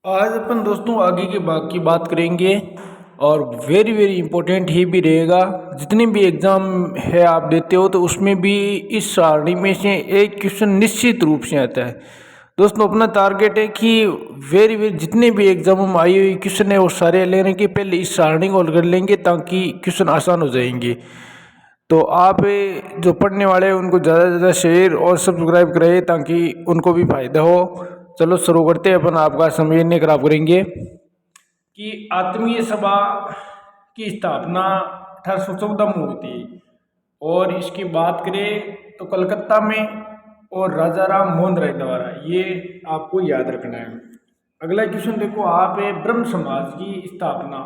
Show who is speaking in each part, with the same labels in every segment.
Speaker 1: आज अपन दोस्तों आगे के भाग की बात करेंगे और वेरी वेरी इंपॉर्टेंट ही भी रहेगा। जितने भी एग्ज़ाम है आप देते हो तो उसमें भी इस सारणी में से एक क्वेश्चन निश्चित रूप से आता है। दोस्तों अपना टारगेट है कि वेरी वेरी जितने भी एग्जाम में आई हुई क्वेश्चन है वो सारे लेने के पहले इस सारणी को कर लेंगे ताकि क्वेश्चन आसान हो जाएंगे। तो आप जो पढ़ने वाले हैं उनको ज़्यादा से ज़्यादा शेयर और सब्सक्राइब कराइए ताकि उनको भी फायदा हो। चलो शुरू करते हैं। अपन आपका समय नहीं खराब करेंगे कि आत्मीय सभा की स्थापना 1814 में हुई थी और इसकी बात करें तो कलकत्ता में और राजा राम मोहन राय द्वारा। ये आपको याद रखना है। अगला क्वेश्चन देखो आप, ब्रह्म समाज की स्थापना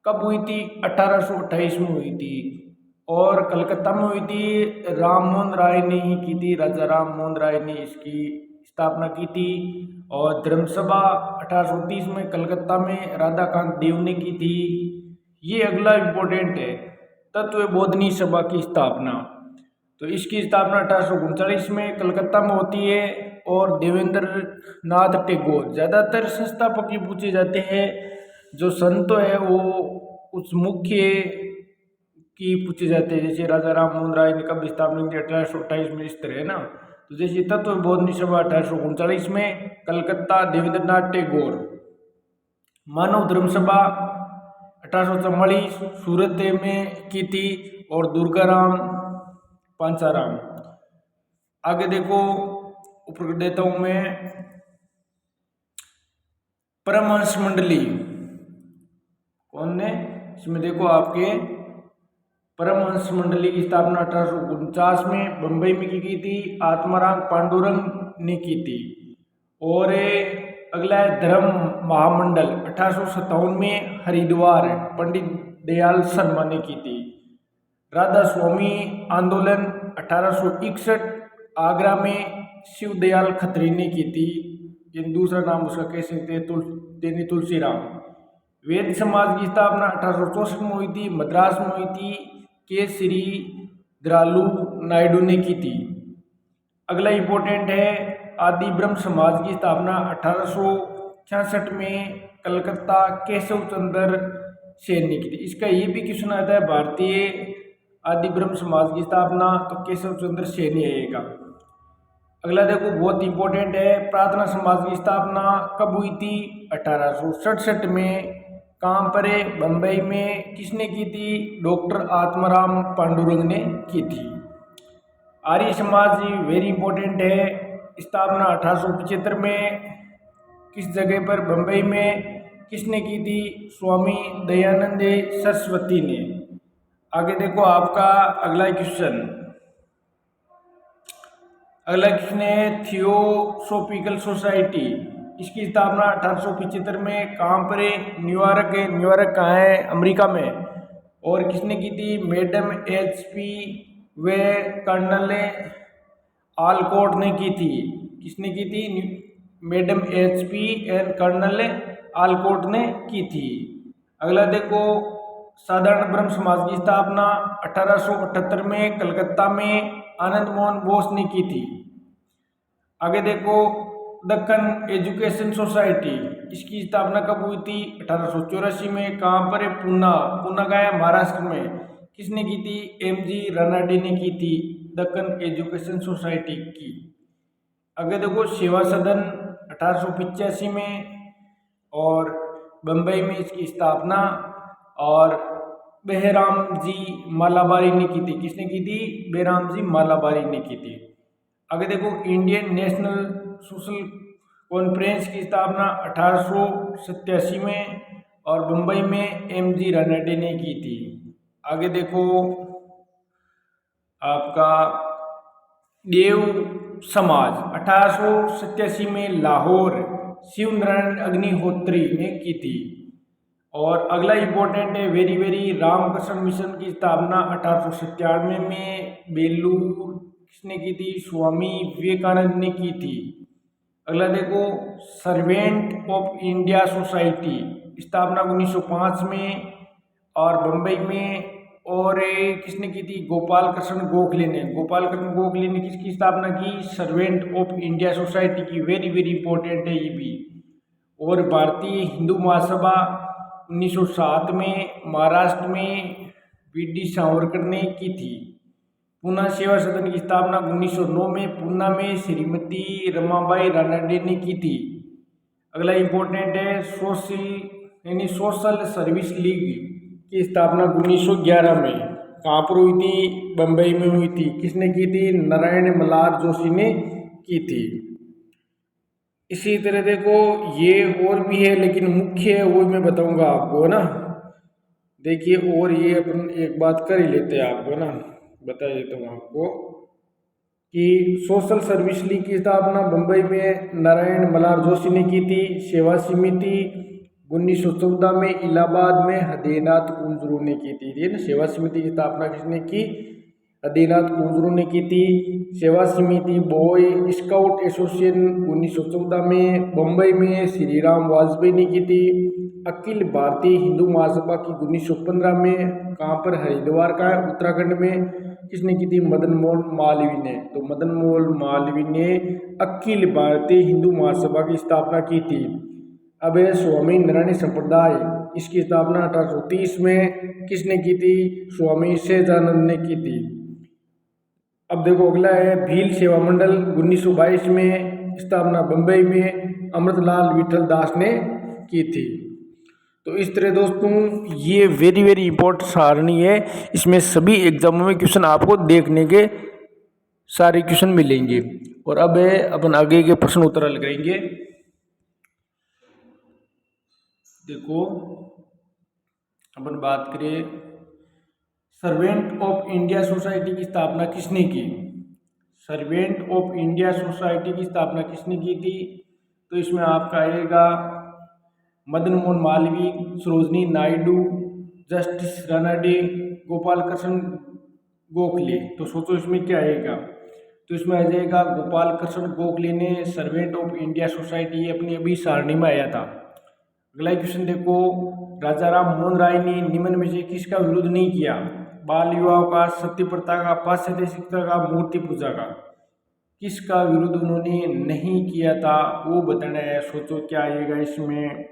Speaker 1: कब हुई थी? 1828 में हुई थी और कलकत्ता में हुई थी। राम मोहन राय ने ही की थी, राजा राम मोहन राय ने इसकी स्थापना की थी। और धर्मसभा 1830 में कलकत्ता में राधाकांत देव ने की थी। ये अगला इम्पोर्टेंट है, तत्व बोधनी सभा की स्थापना। तो इसकी स्थापना 1839 में कलकत्ता में होती है और देवेंद्र नाथ टैगोर ज़्यादातर संस्थापक ही पूछे जाते हैं। जो संत है वो उस मुख्य की पूछे जाते हैं। जैसे राजा राम मोहन राय ने कब स्थापना की? 1828 में, इस तरह है ना। तो जैसे तत्व बोधनी सभा 1839 में कलकत्ता, देवेंद्र नाथ टैगोर। मानव धर्म सभा 1844 सूरत में की थी और दुर्गाराम पांचाराम। आगे देखो, ऊपर कर देता हूं मैं, परमहंस मंडली कौन ने? इसमें देखो आपके परमहंस मंडली की स्थापना 1849 में बंबई में की गई थी। आत्माराम पांडुरंग ने की थी। और अगला है धर्म महामंडल 1857 में हरिद्वार, पंडित दयाल शर्मा ने की थी। राधा स्वामी आंदोलन 1861 आगरा में शिव दयाल खत्री ने की थी। ये दूसरा नाम उसका कह सकते हैं तेनी तुलसीराम। वेद समाज की स्थापना 1864 में हुई थी, मद्रास में हुई थी। के श्री द्रालू नायडू ने की थी। अगला इंपॉर्टेंट है, आदि ब्रह्म समाज की स्थापना 1866 में कलकत्ता केशव चंद्र सेन ने की थी। इसका ये भी क्वेश्चन आता है, भारतीय आदि ब्रह्म समाज की स्थापना तो केशव चंद्र सेन ही आएगा। अगला देखो बहुत इंपॉर्टेंट है, प्रार्थना समाज की स्थापना कब हुई थी? 1867 में। कहाँ पर है? बम्बई में। किसने की थी? डॉक्टर आत्माराम पांडुरंग ने की थी। आर्य समाज वेरी इंपॉर्टेंट है, स्थापना 1875 में। किस जगह पर? बम्बई में। किसने की थी? स्वामी दयानंद सरस्वती ने। आगे देखो आपका अगला क्वेश्चन। अगला क्वेश्चन है थियोसोफिकल सोसाइटी। इसकी स्थापना 1875 में। कहाँ पर है? न्यूयॉर्क है। न्यूयॉर्क कहाँ है? अमेरिका में। और किसने की थी? मैडम HP व कर्नल आलकॉट ने की थी। किसने की थी? मैडम HP एंड कर्नल आलकॉट ने की थी। अगला देखो, साधारण ब्रह्म समाज की स्थापना 1878 में कलकत्ता में आनंद मोहन बोस ने की थी। आगे देखो, दक्कन एजुकेशन सोसाइटी, इसकी स्थापना कब हुई थी? 1884 में। कहाँ पर है? पूना। पूना का है महाराष्ट्र में। किसने की थी? MG रानाडे ने की थी दक्कन एजुकेशन सोसाइटी की। आगे देखो, सेवा सदन 1885 में और बम्बई में इसकी स्थापना। और बेहराम जी मालाबारी ने की थी। किसने की थी? बेहराम जी मालाबारी ने की थी। आगे देखो, इंडियन नेशनल सोशल कॉन्फ्रेंस की स्थापना 1887 में और मुंबई में MG रानाडे ने की थी। आगे देखो आपका देव समाज 1887 में लाहौर, शिव नारायण अग्निहोत्री ने की थी। और अगला इंपॉर्टेंट है वेरी वेरी, रामकृष्ण मिशन की स्थापना 1897 में बेलूर किसने की थी? स्वामी विवेकानंद ने की थी। अगला देखो, सर्वेंट ऑफ इंडिया सोसाइटी, स्थापना 1905 में और बम्बई में। और किसने की थी? गोपाल कृष्ण गोखले ने। गोपाल कृष्ण गोखले ने किसकी स्थापना की? सर्वेंट ऑफ इंडिया सोसाइटी की। वेरी वेरी इंपॉर्टेंट है ये भी। और भारतीय हिंदू महासभा 1907 में महाराष्ट्र में वी.डी. सावरकर ने की थी। पूना सेवा सदन की स्थापना 1909 में पूना में श्रीमती रमाबाई रानडे ने की थी। अगला इम्पोर्टेंट है सोशल सर्विस लीग की स्थापना 1911 में कहाँ पर हुई थी? बम्बई में हुई थी। किसने की थी? नारायण मल्हार जोशी ने की थी। इसी तरह देखो ये और भी है, लेकिन मुख्य है वो मैं बताऊंगा आपको, है ना। देखिए और ये अपन एक बात कर ही लेते हैं आपको, है ना, बता देता हूँ आपको कि सोशल सर्विस लीग की स्थापना बम्बई में नारायण मल्हार जोशी ने की थी। सेवा समिति 1914 में इलाहाबाद में हृदयनाथ कुंजरू ने की थी। ना, सेवा समिति की स्थापना किसने की? हृदयनाथ कुंजरू ने की थी। सेवा समिति बॉय स्काउट एसोसिएशन 1914 में बम्बई में श्री राम वाजपेयी ने की थी। अखिल भारतीय हिंदू महासभा की 1915 में कहाँ पर? हरिद्वार का उत्तराखंड में। किसने की थी? मदन मोहन मालवीय ने। तो मदन मोहन मालवीय ने अखिल भारतीय हिंदू महासभा की स्थापना की थी। अब है स्वामी नारायण संप्रदाय, इसकी स्थापना 1830 में किसने की थी? स्वामी सहजानंद ने की थी। अब देखो अगला है भील सेवा मंडल 1922 में स्थापना बम्बई में अमृतलाल विठल दास ने की थी। तो इस तरह दोस्तों ये वेरी इंपॉर्टेंट सारणी है। इसमें सभी एग्जामों में क्वेश्चन आपको देखने के सारे क्वेश्चन मिलेंगे। और अब है अपन आगे के प्रश्न उत्तर हल करेंगे। देखो अपन बात करें सर्वेंट ऑफ इंडिया सोसाइटी की स्थापना किसने की? सर्वेंट ऑफ इंडिया सोसाइटी की स्थापना किसने की थी? तो इसमें आपका आएगा मदन मोहन मालवीय, सरोजनी नायडू, जस्टिस रानाडे, गोपाल कृष्ण गोखले। तो सोचो इसमें क्या आएगा? तो इसमें आ जाएगा गोपाल कृष्ण गोखले ने सर्वेंट ऑफ इंडिया सोसाइटी अपनी अभी सारणी में आया था। अगला क्वेश्चन देखो राजा राम मोहन राय ने निम्न में से किसका विरोध नहीं किया? बाल विवाह का, सती प्रथा का, पाश्चात्य शिक्षा का, मूर्ति पूजा का। किसका विरोध उन्होंने नहीं किया था वो बताना है। सोचो क्या आएगा इसमें?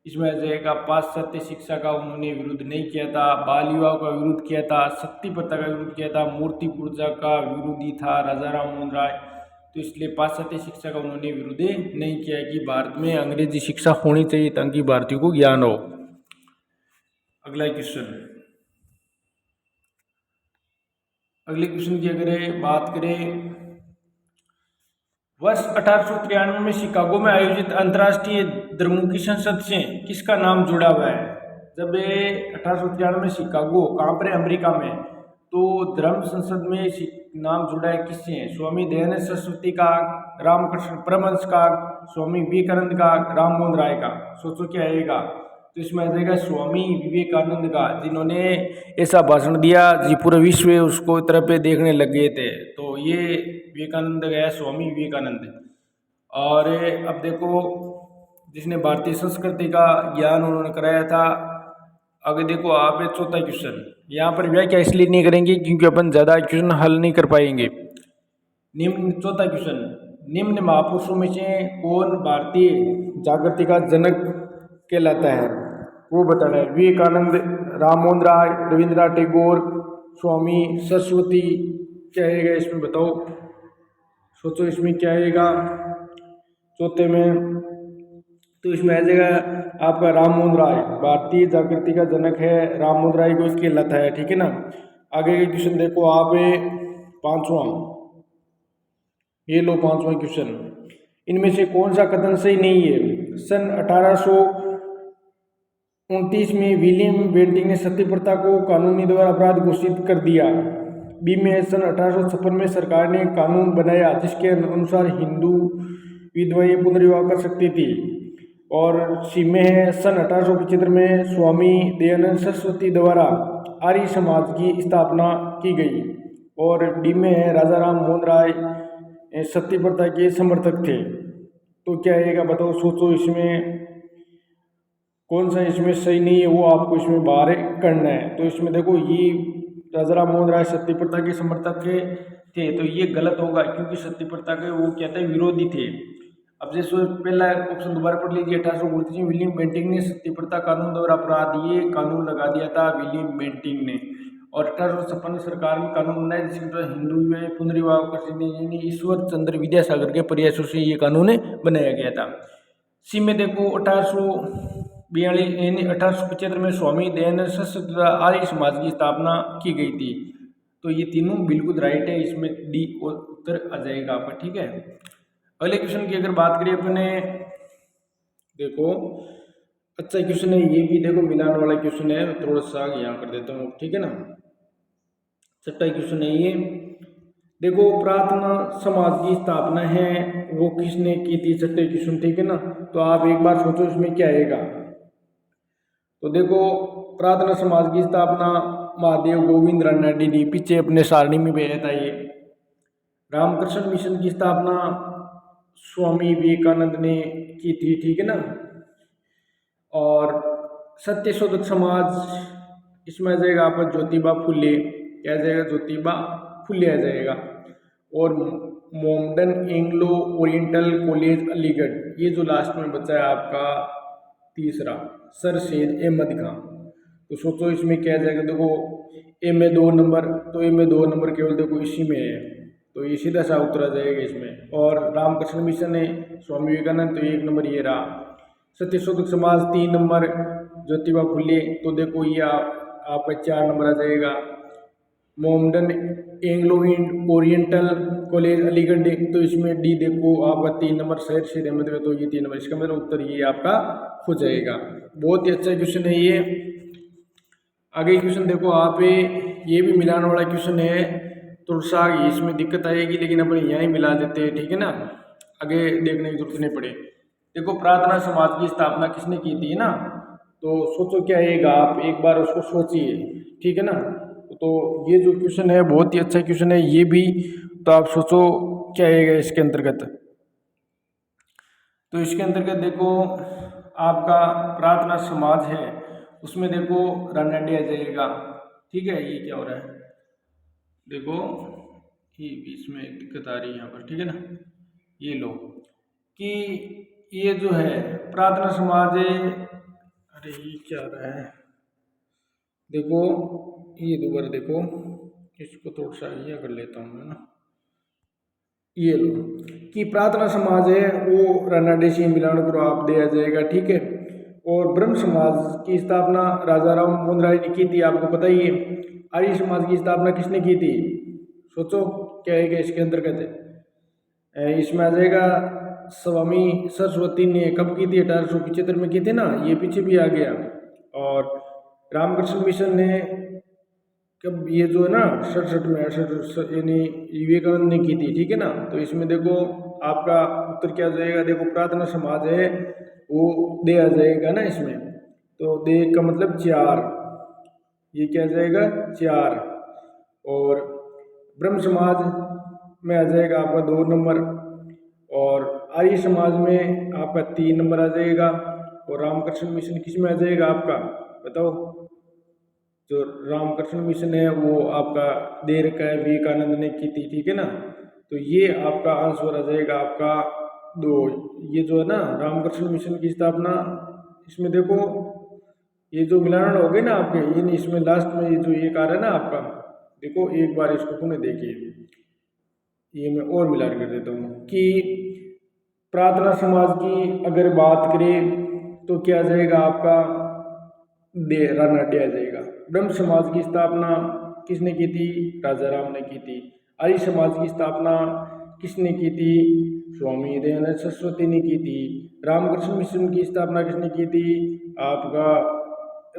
Speaker 1: इसमें आ जाएगा पाश्चात्य शिक्षा का उन्होंने विरोध नहीं किया था, बाल विवाह का विरोध किया था, सती प्रथा का विरोध किया था, मूर्ति पूजा का विरोधी था राजा राम मोहन राय। तो इसलिए पाश्चात्य शिक्षा का उन्होंने विरोध नहीं किया कि भारत में अंग्रेजी शिक्षा होनी चाहिए ताकि भारतीयों को ज्ञान हो। अगला क्वेश्चन, अगले क्वेश्चन की अगर बात करें वर्ष 1893 में शिकागो में आयोजित अंतर्राष्ट्रीय द्रमुकी संसद से किसका नाम जुड़ा हुआ है? जब 1893 में शिकागो कहाँ पर है? अमेरिका में। तो धर्म संसद में नाम जुड़ा है किससे? स्वामी दयानंद सरस्वती का, रामकृष्ण परमहंस का, स्वामी विवेकानंद का, राम मोहन राय का। सोचो क्या आएगा? तो इसमें आ जाएगा स्वामी विवेकानंद का, जिन्होंने ऐसा भाषण दिया जी पूरे विश्व उसको तरफ पे देखने लग गए थे। तो ये विवेकानंद गया, स्वामी विवेकानंद। और अब देखो जिसने भारतीय संस्कृति का ज्ञान उन्होंने कराया था। आगे देखो आप चौथा क्वेश्चन, यहाँ पर व्याख्या इसलिए नहीं करेंगे क्योंकि अपन ज़्यादा क्वेश्चन हल नहीं कर पाएंगे। निम्न चौथा क्वेश्चन, निम्न महापुरुषों में से कौन भारतीय जागृति का जनक कहलाता है? वो बताना है। विवेकानंद, राम मोहन राय, रविंद्रनाथ टैगोर, स्वामी सरस्वती। क्या आएगा इसमें बताओ? सोचो इसमें क्या आएगा चौथे में? तो इसमें आ जाएगा आपका राम मोहन राय, भारतीय जागृति का जनक है, राम मोहन राय को कहलाता है। ठीक है ना। आगे के क्वेश्चन देखो आप, पांचवा, ये लो पांचवा क्वेश्चन, इनमें से कौन सा कथन सही नहीं है? सन 1829 में विलियम बेंटिंक ने सती प्रथा को कानूनी द्वारा अपराध घोषित कर दिया। बी में सन 1856 में सरकार ने कानून बनाया जिसके अनुसार हिंदू विधवाएं पुनर्विवाह कर सकती थी। और सी में है सन 1875 में स्वामी दयानंद सरस्वती द्वारा आर्य समाज की स्थापना की गई। और डी में है राजा राम मोहन राय सती प्रथा के समर्थक थे। तो क्या आएगा बताओ? सोचो इसमें कौन सा इसमें सही नहीं है वो आपको इसमें बाहर करना है। तो इसमें देखो ये राजा राम मोहन राय सती प्रथा के समर्थक थे, तो ये गलत होगा क्योंकि सती प्रथा के वो क्या थे? विरोधी थे। अब जैसे पहला ऑप्शन दोबारा पढ़ लीजिए। 1829 में विलियम बेंटिंक ने सती प्रथा कानून द्वारा अपराध ये कानून लगा दिया था, विलियम बेंटिंक ने। और 1856 में सरकार में कानून बनाया जिसके द्वारा हिंदू विवाह पुनर्विवाह कर ईश्वर चंद्र विद्यासागर के प्रयासों से ये कानून बनाया गया था। सी में देखो 1875 में स्वामी दयानंद सरस्वती आर्य समाज की स्थापना की गई थी। तो ये तीनों बिल्कुल राइट है, इसमें डी उत्तर आ जाएगा आपका। ठीक है, अगले क्वेश्चन की अगर बात करें अपने, देखो अच्छा क्वेश्चन है ये भी, देखो मिलान वाला क्वेश्चन है, थोड़ा सा यहाँ कर देता हूँ। ठीक है ना, छठा क्वेश्चन है ये, देखो प्रार्थना समाज की स्थापना है वो किसने की थी, छठे क्वेश्चन। ठीक है ना, तो आप एक बार सोचो इसमें क्या आएगा। तो देखो प्रार्थना समाज की स्थापना महादेव गोविंद रानडे ने पीछे अपने सारणी में भेजा था ये। रामकृष्ण मिशन की स्थापना स्वामी विवेकानंद ने की थी। ठीक है ना, और सत्य शोधक समाज इसमें आ जाएगा आपका ज्योतिबा फुले, क्या आ जाएगा, ज्योतिबा फुले आ जाएगा। और मोमडन एंग्लो ओरिएंटल कॉलेज अलीगढ़, ये जो लास्ट में बचा है आपका तीसरा, सर सैयद अहमद खां। तो सोचो इसमें क्या आ जाएगा, देखो ए में 2 नंबर, तो ए में 2 नंबर केवल देखो इसी में है, तो ये सीधा सा उत्तर आ जाएगा इसमें। और रामकृष्ण मिशन है स्वामी विवेकानंद, तो 1 नंबर ये रहा। सत्यशोधक समाज 3 नंबर ज्योतिबा फुले, तो देखो ये आपका 4 नंबर आ जाएगा। मोमडन एंग्लो ओरिएंटल कॉलेज अलीगढ़, तो इसमें डी देखो आपका 3 नंबर शहर से अहमद, तो ये 3 नंबर, इसका मतलब उत्तर ये आपका हो जाएगा। बहुत ही अच्छा क्वेश्चन है ये। आगे क्वेश्चन देखो आप, ये भी मिलान वाला क्वेश्चन है, थोड़ा सा इसमें दिक्कत आएगी लेकिन अपन यहाँ ही मिला देते हैं। ठीक है ना, आगे देखने की जरूरत नहीं पड़े। देखो प्रार्थना समाज की स्थापना किसने की थी ना, तो सोचो क्या आएगा, आप एक बार उसको सोचिए। ठीक है ना, तो ये जो क्वेश्चन है बहुत ही अच्छा क्वेश्चन है ये भी, तो आप सोचो क्या आएगा इसके अंतर्गत। तो इसके अंतर्गत देखो आपका प्रार्थना समाज है, उसमें देखो रानडे आ जाएगा। ठीक है, ये क्या हो रहा है, देखो ये बीच में दिक्कत आ रही है यहाँ पर। ठीक है ना, ये लो कि ये जो है प्रार्थना समाज है, अरे ये क्या हो रहा है, देखो ये दोबारा देखो, इसको थोड़ा सा ये कर लेता हूँ मैं ना, ये लो कि प्रार्थना समाज है वो रानडे से मिलान करो आप दे आ जाएगा। ठीक है, और ब्रह्म समाज की स्थापना राजा राम मोहन राय ने की थी, आपको पता ही है। आर्य समाज की स्थापना किसने की थी, सोचो क्या है इसके अंतर्गत है। इसमें आ जाएगा स्वामी सरस्वती ने कब की थी, 1875 में की थी ना, ये पीछे भी आ गया। और रामकृष्ण मिशन ने कब, ये जो है ना 67 में, 68 यानी विवेकानंद ने की थी। ठीक है ना, तो इसमें देखो आपका उत्तर क्या आ जाएगा, देखो प्रार्थना समाज है वो दे आ जाएगा ना इसमें, तो दे का मतलब 4, ये क्या आ जाएगा 4। और ब्रह्म समाज में आ जाएगा आपका 2 नंबर, और आर्य समाज में आपका 3 नंबर आ जाएगा। और रामकृष्ण मिशन किस में आ जाएगा आपका, बताओ। जो रामकृष्ण मिशन है वो आपका दे रखा है विवेकानंद ने की थी। ठीक है ना, तो ये आपका आंसर आ जाएगा आपका 2। ये जो है ना रामकृष्ण मिशन की स्थापना, इसमें देखो ये जो मिलान हो गए ना आपके, ये इसमें लास्ट में ये जो एक आ रहा है ना आपका, देखो एक बार इसको पुनः देखिए, ये मैं और मिलान कर देता हूँ कि प्रार्थना समाज की अगर बात करें तो क्या आ जाएगा आपका रानडे आ जाएगा। ब्रह्म समाज की स्थापना किसने की थी, राजा राम ने की थी। आर्य समाज की स्थापना किसने की थी, स्वामी दयानंद सरस्वती ने की थी। रामकृष्ण मिशन की स्थापना किसने की थी, आपका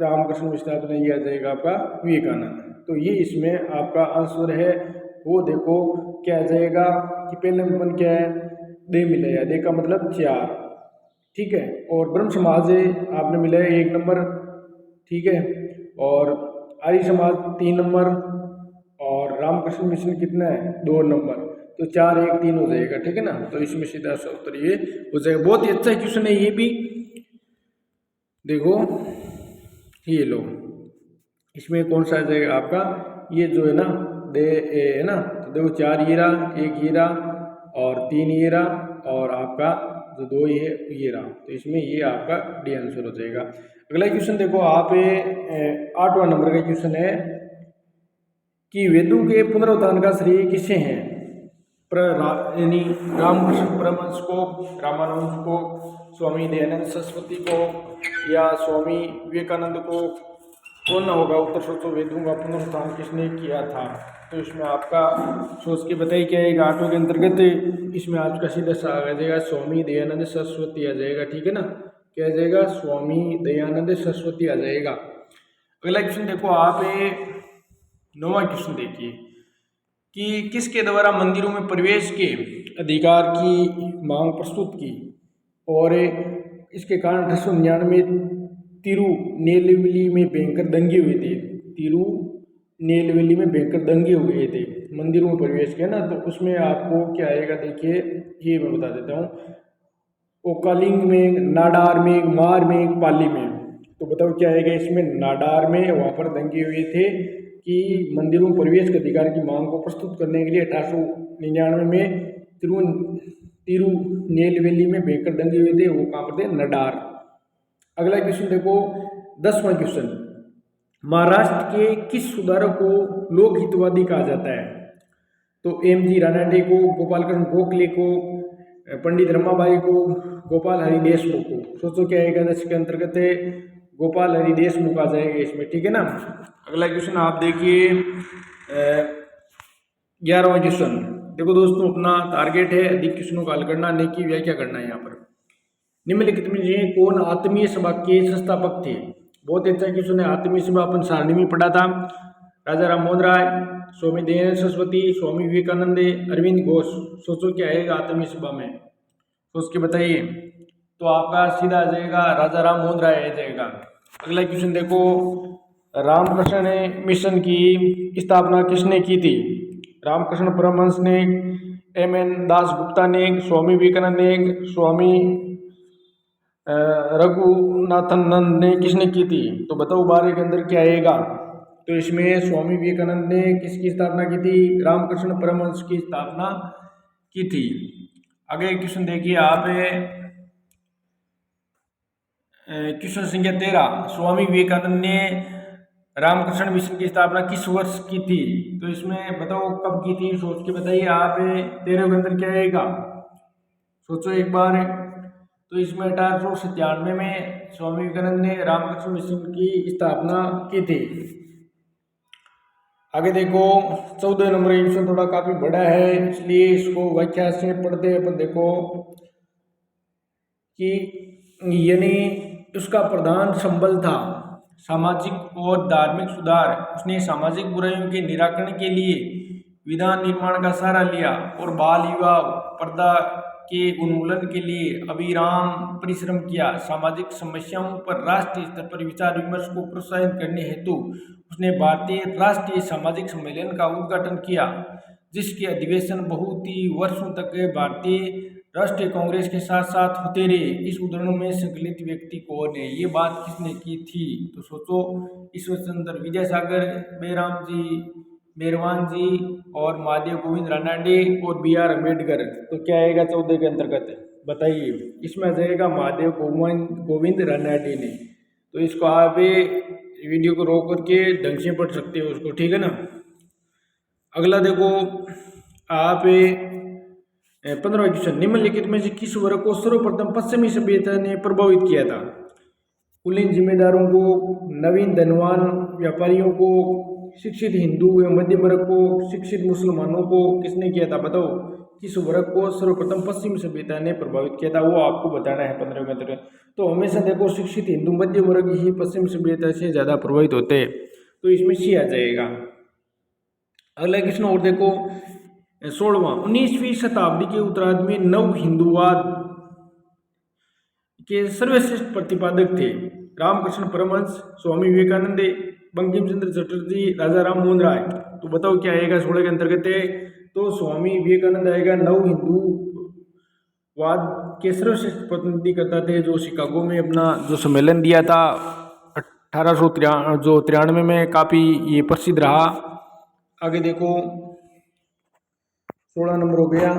Speaker 1: रामकृष्ण मिशन ने, यह आ जाएगा आपका विवेकानंद। तो ये इसमें आपका आंसर है वो, देखो क्या आ जाएगा कि पहले नंबर क्या है, दे मिलेगा, दे का मतलब 4। ठीक है, और ब्रह्म समाज है आपने मिलाया 1 नंबर। ठीक है, और आर्य समाज 3 नंबर, और रामकृष्ण मिशन कितना है 2 नंबर, तो 4 1 3 हो जाएगा। ठीक है ना, तो इसमें सीधा सा उत्तर ये हो जाएगा। बहुत ही अच्छा क्वेश्चन है ये भी, देखो ये लो इसमें कौन सा आ जाएगा आपका, ये जो है ना दे ए है ना, तो देखो 4 ये रहा, 1 ये रहा, और 3 ये रहा, और आपका जो 2 ये रहा, तो इसमें ये आपका डी आंसर हो जाएगा। अगला क्वेश्चन देखो आप 8वां नंबर का क्वेश्चन है कि वेदों के पुनरुत्थान का श्रेय किसे हैं? यानी रामकृष्ण परमहंस को, रामानुज को, स्वामी दयानंद सरस्वती को या स्वामी विवेकानंद को? कौन होगा उत्तर? सोचो, वेदों का पुनरुत्थान किसने किया था? तो इसमें आपका सोच के बताइए क्या आएगा 8 के अंतर्गत। इसमें आपका सीधा सा आ जाएगा स्वामी दयानंद सरस्वती आ जाएगा, ठीक है ना। क्या आ जाएगा? स्वामी दयानंद सरस्वती आ जाएगा। अगला क्वेश्चन देखो आप 9वां क्वेश्चन देखिए कि किसके द्वारा मंदिरों में प्रवेश के अधिकार की मांग प्रस्तुत की और इसके कारण 1899 तिरुनेलवेली में भयंकर दंगे हुए थे। तिरुनेलवेली में भयंकर दंगे हुए थे, मंदिरों में प्रवेश किया ना, तो उसमें आपको क्या आएगा देखिए, ये मैं बता देता हूँ। ओकालिंग में, नाडार में, मार में, पाली में। तो बताओ क्या आएगा इसमें? नाडार में वहाँ पर दंगे हुए थे कि मंदिरों में प्रवेश के अधिकार की मांग को प्रस्तुत करने के लिए 1899 में तिरुनेलवेली में भयंकर दंगे हुए थे। वो कहाँ पर थे? नाडार। अगला क्वेश्चन देखो 10वां क्वेश्चन, महाराष्ट्र के किस सुधारक को लोक हितवादी कहा जाता है? तो एम.जी. रानाडे को, गोपाल कृष्ण गोखले को, पंडित रमाबाई को, गोपाल हरि देशमुख को? सोचो क्या आएगा 10 के अंतर्गत है? गोपाल हरि देशमुख आ जाएगा इसमें, ठीक है ना। अगला क्वेश्चन आप देखिए 11वां क्वेश्चन। देखो दोस्तों, अपना टारगेट है अधिक क्वेश्चनों का हल करना, नहीं कि व्याख्या करना है। यहाँ पर निम्नलिखित में से कौन आत्मीय सभा के संस्थापक थे? बहुत अच्छा क्वेश्चन है। आत्मीय सभा अपन सारणी में पढ़ा था। राजा राम मोहन राय, स्वामी दयानंद सरस्वती, स्वामी विवेकानंद, अरविंद घोष। सोचो क्या आएगा आत्मीय सभा में? सोच के बताइए। तो आपका सीधा आ जाएगा राजा राम मोहन राय आ जाएगा। अगला क्वेश्चन देखो, रामकृष्ण मिशन की स्थापना किसने की थी? रामकृष्ण परमहंस ने, M.N. दास गुप्ता ने, स्वामी विवेकानंद ने, स्वामी रघुनाथन नंद ने, किसने की थी? तो बताओ 12 के अंदर क्या आएगा? तो इसमें स्वामी विवेकानंद ने किसकी स्थापना की थी? रामकृष्ण परमहंस की स्थापना की थी। आगे क्वेश्चन देखिए आप क्वेश्चन संख्या 13, स्वामी विवेकानंद ने रामकृष्ण मिशन की स्थापना किस वर्ष की थी? तो इसमें बताओ कब की थी? सोच के बताइए आप 13 के अंदर क्या आएगा? सोचो एक बार। तो इसमें 1897 में स्वामी विवेकानंद ने रामकृष्ण मिशन की स्थापना की थी। आगे देखो 14 नंबर क्वेश्चन थोड़ा काफी बड़ा है, इसलिए इसको व्याख्या से पढ़ते हैं अपन। देखो कि यानी उसका प्रधान संबल था सामाजिक और धार्मिक सुधार। उसने सामाजिक बुराइयों के निराकरण के लिए विधान निर्माण का सहारा लिया और बाल विवाह पर्दा के उन्मूलन के लिए अविराम परिश्रम किया। सामाजिक समस्याओं पर राष्ट्रीय स्तर पर विचार विमर्श को प्रोत्साहित करने हेतु उसने भारतीय राष्ट्रीय सामाजिक सम्मेलन का उद्घाटन किया, जिसके अधिवेशन बहुत ही वर्षों तक भारतीय राष्ट्रीय कांग्रेस के साथ साथ होते रहे। इस उदाहरण में संकलित व्यक्ति कौन है? ये बात किसने की थी? तो सोचो, ईश्वर चंद्र विद्यासागर, बेराम जी, मेहरवान जी और महादेव गोविंद रानाडे और B.R. अम्बेडकर। तो क्या आएगा 14 के अंतर्गत? बताइए। इसमें आ जाएगा महादेव गोविंद रानाडे ने। तो इसको आप वीडियो को रोक करके ढंग से पढ़ सकते हो उसको, ठीक है ना। अगला देखो आप 15वां क्वेश्चन, निम्नलिखित में से किस वर्ग को सर्वप्रथम पश्चिमी सभ्यता ने प्रभावित किया था? कुलीन जिम्मेदारों को, नवीन धनवान व्यापारियों को, शिक्षित हिंदू एवं मध्यम वर्ग को, शिक्षित मुसलमानों को? किसने किया था? बताओ किस वर्ग को सर्वप्रथम पश्चिमी सभ्यता ने प्रभावित किया था, वो आपको बताना है 15 के अंतर्गत। तो हमेशा देखो शिक्षित हिंदू मध्यम वर्ग ही पश्चिमी सभ्यता से ज़्यादा प्रभावित होते हैं, तो इसमें सी आ जाएगा। अगला क्वेश्चन और देखो 16वां, 19वीं शताब्दी के उत्तरार्ध में नव हिंदुवाद के सर्वश्रेष्ठ प्रतिपादक थे रामकृष्ण परमहंस, स्वामी विवेकानंद, बंकिम चंद्र चटर्जी, राजा राम मोहन राय। तो बताओ क्या आएगा 16 के अंतर्गत है? तो स्वामी विवेकानंद आएगा। नव हिंदूवाद के सर्वश्रेष्ठ प्रतिनिधिकर्ता थे, जो शिकागो में अपना जो सम्मेलन दिया था 1893 में, काफ़ी ये प्रसिद्ध रहा। आगे देखो 16 नंबर हो गया।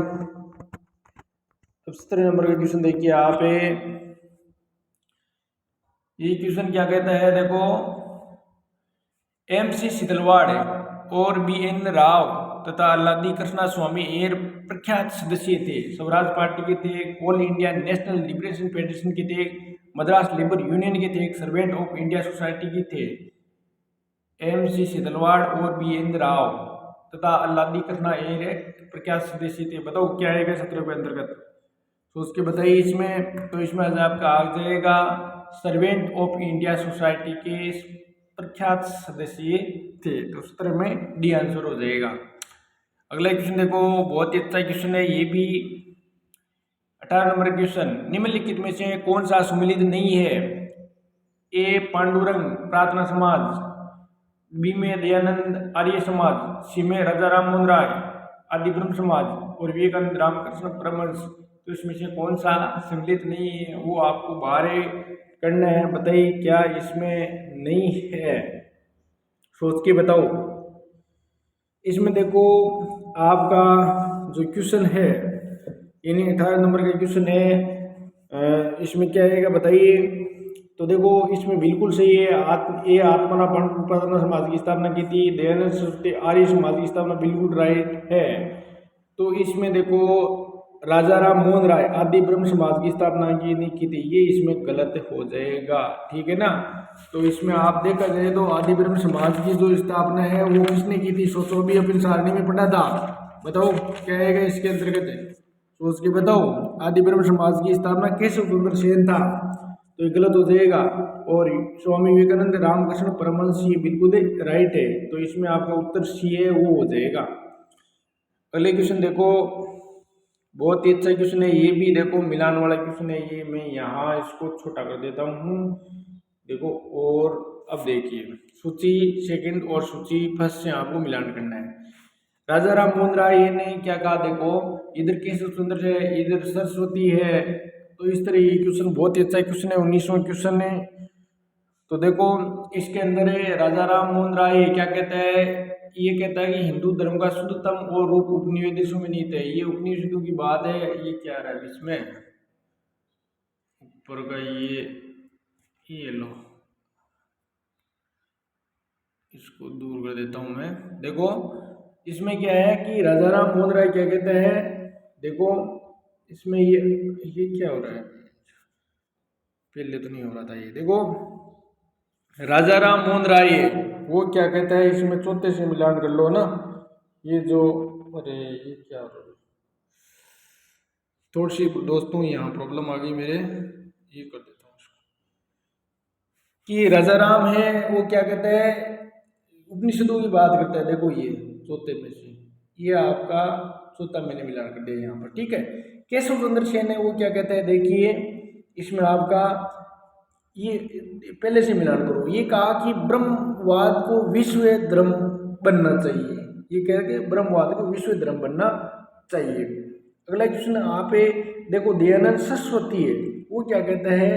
Speaker 1: अब 17 नंबर का क्वेश्चन देखिए आप। ये क्वेश्चन क्या कहता है, देखो MC सितलवाड़ और BN राव तथा अल्लादी कृष्णा स्वामी एयर प्रख्यात सदस्य थे। स्वराज पार्टी के थे, all India national liberation federation के थे, मद्रास लेबर यूनियन के थे, सर्वेंट ऑफ इंडिया सोसाइटी के थे। MC सितलवाड़ और BN राव तथा अल्लादी कृष्णा एयर प्रख्यात सदस्य थे। बताओ क्या आएगा 17 के अंतर्गत, तो उसके बताइए इसमें। तो इसमें आपका आ जाएगा सर्वेंट ऑफ इंडिया सोसाइटी के प्रख्यात सदस्य थे। तो 17 में डी आंसर हो जाएगा। अगला क्वेश्चन देखो, बहुत ही अच्छा क्वेश्चन है ये भी। 18 नंबर क्वेश्चन, निम्नलिखित में से कौन सा सम्मिलित नहीं है? ए पांडुरंग प्रार्थना समाज, बी में दयानंद आर्य समाज, सी में राजा राम मोहन राय आदि ब्रह्म समाज और विवेकानंद रामकृष्ण परमहंस। तो इसमें से कौन सा सम्मिलित नहीं है वो आपको बाहर करना है। बताइए क्या इसमें नहीं है, सोच के बताओ। इसमें देखो आपका जो क्वेश्चन है, यानी 18 नंबर का क्वेश्चन है, इसमें क्या आएगा बताइए। तो देखो इसमें बिल्कुल सही है, ये आत्मना प्रार्थना समाज की स्थापना की थी। दयानंद सरस्वती आर्य समाज की स्थापना बिल्कुल राइट है। तो इसमें देखो राजा राम मोहन राय आदि ब्रह्म समाज की स्थापना की नहीं की थी, ये इसमें गलत हो जाएगा, ठीक है ना। तो इसमें आप देखा जाए तो आदि ब्रह्म समाज की जो स्थापना है वो किसने की थी, सोचो भी, अपनी सारणी में पढ़ा था। बताओ क्या आएगा इसके अंतर्गत, सोच के बताओ। आदि ब्रह्म समाज की स्थापना केशव सुंदर सेन था, तो ये गलत हो जाएगा। और स्वामी विवेकानंद रामकृष्ण परमहंस, ये बिल्कुल राइट है। तो इसमें आपका उत्तर सी है, वो हो जाएगा। अगले क्वेश्चन देखो, बहुत ही अच्छा क्वेश्चन है ये भी। देखो मिलान वाला क्वेश्चन है ये, मैं यहाँ इसको छोटा कर देता हूँ। देखो और अब देखिए, सूची सेकंड और सूची फर्स्ट से आपको मिलान करना है। राजा राम मोहन राय ने क्या कहा, देखो इधर केशव सुंदर है, इधर सरस्वती है। तो इस तरह ये क्वेश्चन बहुत ही अच्छा क्वेश्चन है, 19वां क्वेश्चन है। तो देखो इसके अंदर है राजा राम मोहन राय क्या कहता है, ये कहता है कि हिंदू धर्म का शुद्धतम और रूप उपनिवेशों में निहित है। ये उपनिवेशों की बात है, ये क्या रहा है इसमें ऊपर का, ये लो इसको दूर कर देता हूं मैं। देखो इसमें क्या है कि राजा राम मोहन राय क्या कहता है, देखो इसमें ये क्या हो रहा है, पहले तो नहीं हो रहा था ये। देखो राजा राम मोहन राय वो क्या कहता है, इसमें चौथे से मिलान कर लो ना। ये जो, अरे ये क्या हो रहा है, थोड़ी सी दोस्तों यहाँ प्रॉब्लम आ गई मेरे, ये कर देता हूँ उसको। कि राजा राम है वो क्या कहता है, उपनिषदों की बात करता है। देखो ये चौथे में से ये आपका चौथा मैंने मिलान कर दिया यहाँ पर, ठीक है। केशव चंद्र सेन है वो क्या कहता है, देखिए इसमें आपका ये पहले से मिलान करो। ये कहा कि ब्रह्मवाद को विश्व धर्म बनना चाहिए, ये कह के ब्रह्मवाद को विश्व धर्म बनना चाहिए। अगला क्वेश्चन आप देखो, दयानंद सरस्वती है वो क्या कहता है,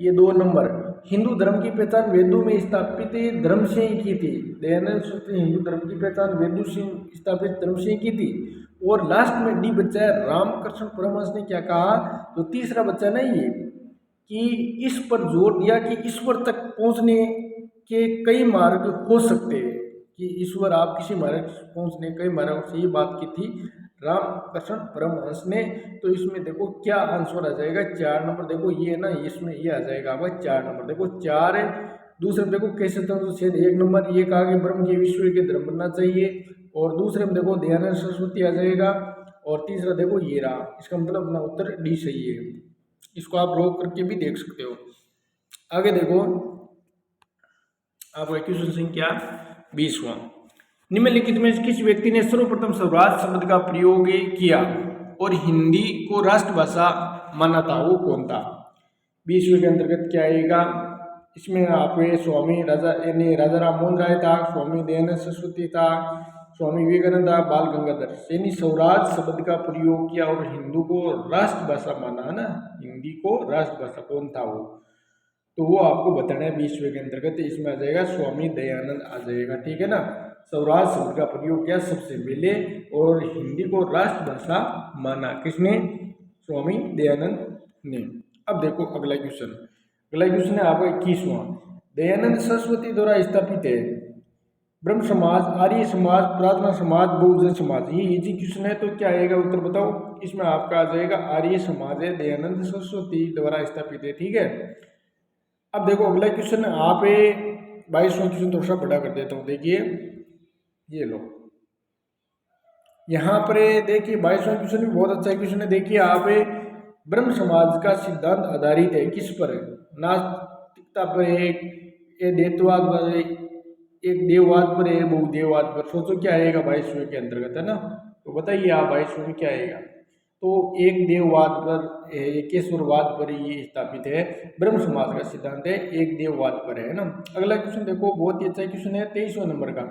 Speaker 1: ये 2 नंबर, हिंदू धर्म की पहचान वेदों में स्थापित धर्म से ही की थी। दयानंद सरस्वती हिंदू धर्म की पहचान वेदों से स्थापित धर्म से ही की थी। और लास्ट में डी बच्चा है रामकृष्ण परमहंस ने क्या कहा, तो तीसरा बच्चा नहीं है कि इस पर जोर दिया कि ईश्वर तक पहुंचने के कई मार्ग हो सकते हैं, कि ईश्वर आप किसी मार्ग पहुंचने कई मार्ग से, ये बात की थी रामकृष्ण परमहंस ने। तो इसमें देखो क्या आंसर आ जाएगा, 4 नंबर। देखो ये ना, इसमें ये आ जाएगा आपका 4 नंबर। देखो 4 है। दूसरे में देखो केशव चंद्र सेन 1 नंबर, ये कहा कि ब्रह्म के विश्व के धर्म बनना चाहिए। और दूसरे में देखो दयानंद सरस्वती आ जाएगा। और तीसरा देखो ये रहा, इसका मतलब अपना उत्तर डी सही है। इसको आप रोक करके भी देख सकते हो। आगे देखो आपका क्वेश्चन संख्या 20वां, निम्नलिखित में किस व्यक्ति ने सर्वप्रथम स्वराज शब्द का प्रयोग किया और हिंदी को राष्ट्रभाषा माना था, वो कौन था? 20वें के अंतर्गत क्या आएगा, इसमें आप स्वामी राजा राम मोहन राय था, स्वामी दयानंद सरस्वती था, स्वामी विवेकानंद था, बाल गंगाधर। यानी स्वराज शब्द का प्रयोग किया और हिंदू को राष्ट्रभाषा माना है ना, हिंदी को राष्ट्रभाषा, कौन था वो? तो वो आपको बताना है 20वें के अंतर्गत। इसमें आ जाएगा स्वामी दयानंद आ जाएगा, ठीक है ना। स्वराज शब्द का प्रयोग किया सबसे पहले और हिंदी को राष्ट्रभाषा माना, किसने? स्वामी दयानंद ने। अब देखो अगला क्वेश्चन है आपका 21वां। दयानंद सरस्वती द्वारा स्थापित है ब्रह्म समाज, आर्य समाज, प्रार्थना समाज, बहुजन समाज। ये इजी क्वेश्चन है, तो क्या आएगा उत्तर बताओ। इसमें आपका आ जाएगा आर्य समाज है, दयानंद सरस्वती द्वारा स्थापित है। ठीक है। अब देखो अगला क्वेश्चन आप 22वां क्वेश्चन थोड़ा सा बड़ा कर देता हूँ। देखिए ये लो, यहाँ पर देखिए 22वां क्वेश्चन भी बहुत अच्छा क्वेश्चन है। देखिए आप ब्रह्म समाज का सिद्धांत आधारित है किस पर है? नास्तिकता पर है, ये देववाद पर है, एक देववाद पर है, बहुदेववाद पर। सोचो क्या आएगा 22वें के अंतर्गत, है ना। तो बताइए आप 22वें में क्या आएगा। तो एक देववाद पर, एकेश्वरवाद पर ये स्थापित है, ब्रह्म समाज का सिद्धांत है एक देववाद पर है ना। अगला क्वेश्चन देखो बहुत ही अच्छा क्वेश्चन है 23वें नंबर का।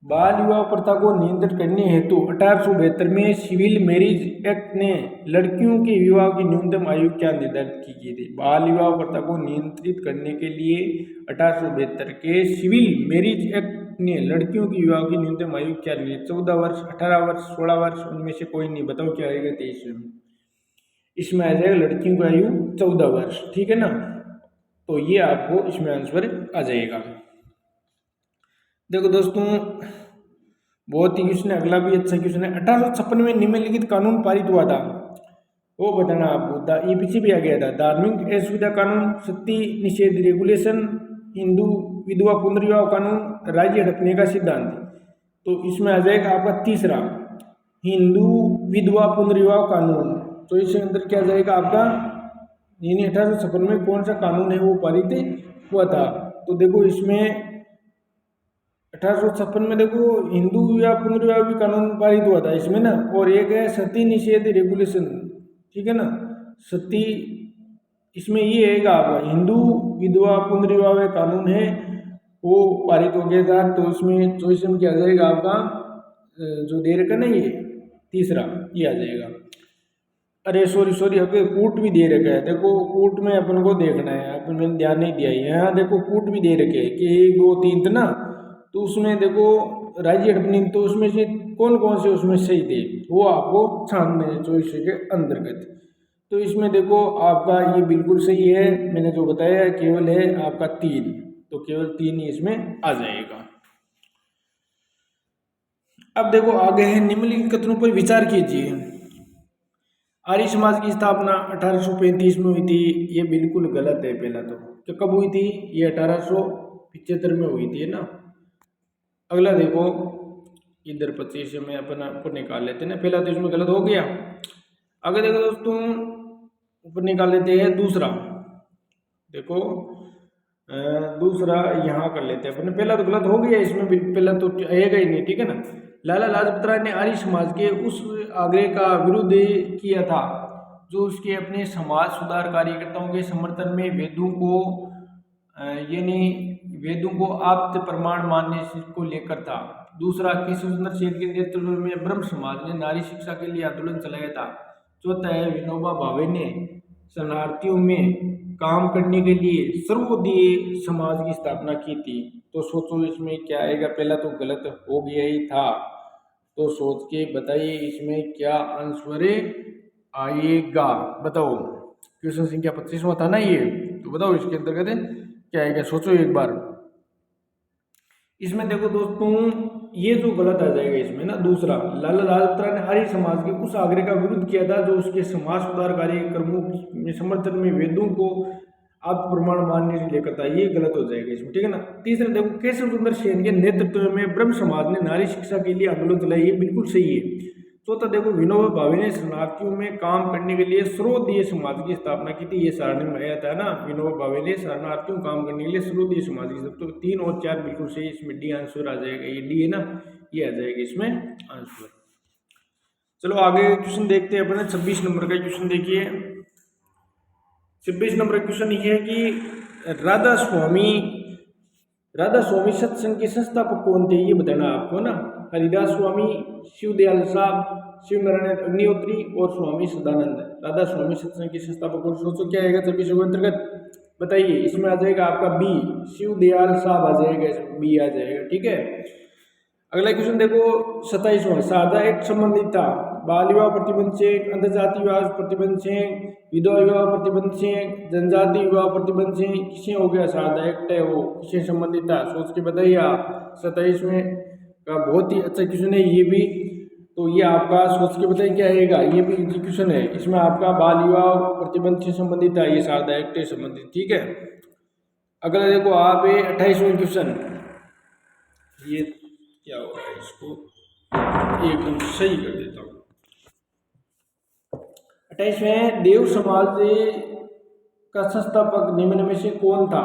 Speaker 1: बाल विवाह प्रथा को नियंत्रित करने हेतु 1872 में सिविल मैरिज एक्ट ने लड़कियों के विवाह की न्यूनतम आयु क्या निर्धारित की गई थी? बाल विवाह प्रथा को नियंत्रित करने के लिए 1872 के सिविल मैरिज एक्ट ने लड़कियों की विवाह की न्यूनतम आयु क्या ली? 14 वर्ष, 18 वर्ष, 16 वर्ष, उनमें से कोई नहीं। बताओ क्या आएगा 23 में। इसमें आ जाएगा लड़कियों की आयु 14 वर्ष। ठीक है ना। तो ये आपको इसमें आंसर आ जाएगा। देखो दोस्तों बहुत ही क्वेश्चन है, अगला भी अच्छा क्वेश्चन है। 1856 में निम्नलिखित कानून पारित हुआ था, वो बताना आपको। ये पीछे भी आ गया था। धार्मिक असुविधा कानून, सती निषेध रेगुलेशन, हिंदू विधवा पुनर्विवाह कानून, राज्य हड़पने का सिद्धांत। तो इसमें आ जाएगा आपका तीसरा, हिंदू विधवा पुनर्विवाह कानून। तो इसके अंदर क्या जाएगा आपका, यानी 1856 में कौन सा कानून है वो पारित हुआ था? तो देखो इसमें 1856 में देखो हिंदू विवाह पुनर्विवाह भी कानून पारित हुआ था इसमें ना। और एक है सती निषेध रेगुलेशन। ठीक है ना। सती, इसमें ये है आपका हिंदू विधवा पुनर्विवाह कानून है वो पारित हो गया था। तो इसमें चॉइस में क्या आ जाएगा आपका, जो दे रखा ना ये तीसरा, ये आ जाएगा। अरे सॉरी अगर कूट भी दे रखा है। देखो कूट में अपन को देखना है, अपन मैंने ध्यान नहीं दिया। यहाँ देखो कूट भी दे रखे हैं कि 1 2 3 था ना। तो उसमें देखो राज्य हड़पनी, तो उसमें से कौन कौन से उसमें सही थे वो आपको छानने हैं चॉइस के अंतर्गत। तो इसमें देखो आपका ये बिल्कुल सही है, मैंने जो बताया केवल है आपका 3। तो केवल 3 ही इसमें आ जाएगा। अब देखो आगे है निम्नलिखित कथनों पर विचार कीजिए। आर्य समाज की स्थापना 1835 में हुई थी, ये बिल्कुल गलत है। पहला तो कब हुई थी? ये 1875 में हुई थी ना। अगला देखो इधर 25 में अपन ऊपर निकाल लेते हैं ना। पहला तो इसमें गलत हो गया। आगे देखो दोस्तों ऊपर निकाल लेते हैं दूसरा। देखो दूसरा यहाँ कर लेते हैं अपन। पहला तो गलत हो गया इसमें, पहला तो आएगा ही नहीं। ठीक है ना। लाला लाजपत राय ने आर्य समाज के उस आग्रह का विरोध किया था जो उसके अपने समाज सुधार कार्यकर्ताओं के समर्थन में वेदों को यानी वेदों को आप्त प्रमाण मानने को लेकर था। दूसरा, केशव चंद्र सेन के नेतृत्व में ब्रह्म समाज ने नारी शिक्षा के लिए आंदोलन चलाया था। चौथा है, विनोबा भावे ने शरणार्थियों में काम करने के लिए सर्वोदय समाज की स्थापना की थी। तो सोचो इसमें क्या आएगा। पहला तो गलत हो गया ही था, तो सोच के बताइए इसमें क्या आंसर आएगा। बताओ क्वेश्चन संख्या 25वां था ना ये। तो बताओ इसके अंतर्गत क्या आएगा, सोचो एक बार। इसमें देखो दोस्तों ये जो गलत आ जाएगा इसमें ना दूसरा, लाला लाजपत राय ने आर्य समाज के उस आग्रह का विरोध किया था जो उसके समाज सुधार कार्यक्रमों में समर्थन में वेदों को आप प्रमाण मानने से लेकर था। ये गलत हो जाएगा इसमें। ठीक है ना। तीसरा देखो, केशव चंद्र सेन के नेतृत्व में ब्रह्म समाज ने नारी शिक्षा के लिए आंदोलन चलाया। ये बिल्कुल सही है। चौथा देखो, विनोबा भावे ने शरणार्थियों में काम करने के लिए सर्वोदय समाज की स्थापना की थी। ये सारणी में आया था ना, विनोबा भावे ने शरणार्थियों काम करने के लिए सर्वोदय समाज की। तो 3 और 4 बिल्कुल सही, इसमें डी आंसर आ जाएगा। ये डी है ना, ये आ जाएगा इसमें आंसर। चलो आगे क्वेश्चन देखते हैं अपने 26 नंबर का क्वेश्चन। देखिए 26 नंबर क्वेश्चन ये है कि राधा स्वामी सत्संग के संस्थापक कौन थे? ये बताना आपको ना। हरिदास स्वामी, शिवदयाल साहब, शिव नारायण अग्निहोत्री और स्वामी सदानंद। राधा स्वामी सत्संग के संस्थापक। और सोचो क्या आएगा 26 के अंतर्गत, बताइए। इसमें आ जाएगा आपका बी, शिवदयाल साहब आ जाएगा, बी आ जाएगा। ठीक है। अगला क्वेश्चन देखो 27वां, सारदा एक्ट संबंधित था। बाल विवाह प्रतिबंध से, अंतर्जातीय विवाह प्रतिबंध से, विधवा विवाह प्रतिबंध से, जनजातीय विवाह प्रतिबंध से, किसे हो गया सादा एक्ट है वो किससे संबंधित था, सोच के बताइए आप। 27वें का बहुत ही अच्छा क्वेश्चन है ये भी, तो ये आपका सोच के बताइए क्या रहेगा, ये भी क्वेश्चन है। इसमें आपका बाल विवाह प्रतिबंध से संबंधित है, ये सादा एक्ट से संबंधित, ठीक है। अगला देखो आप 28वें क्वेश्चन, ये क्या हो रहा है, इसको एकदम सही कर देता हूँ। 28वें, देव समाज का संस्थापक निम्न में से कौन था?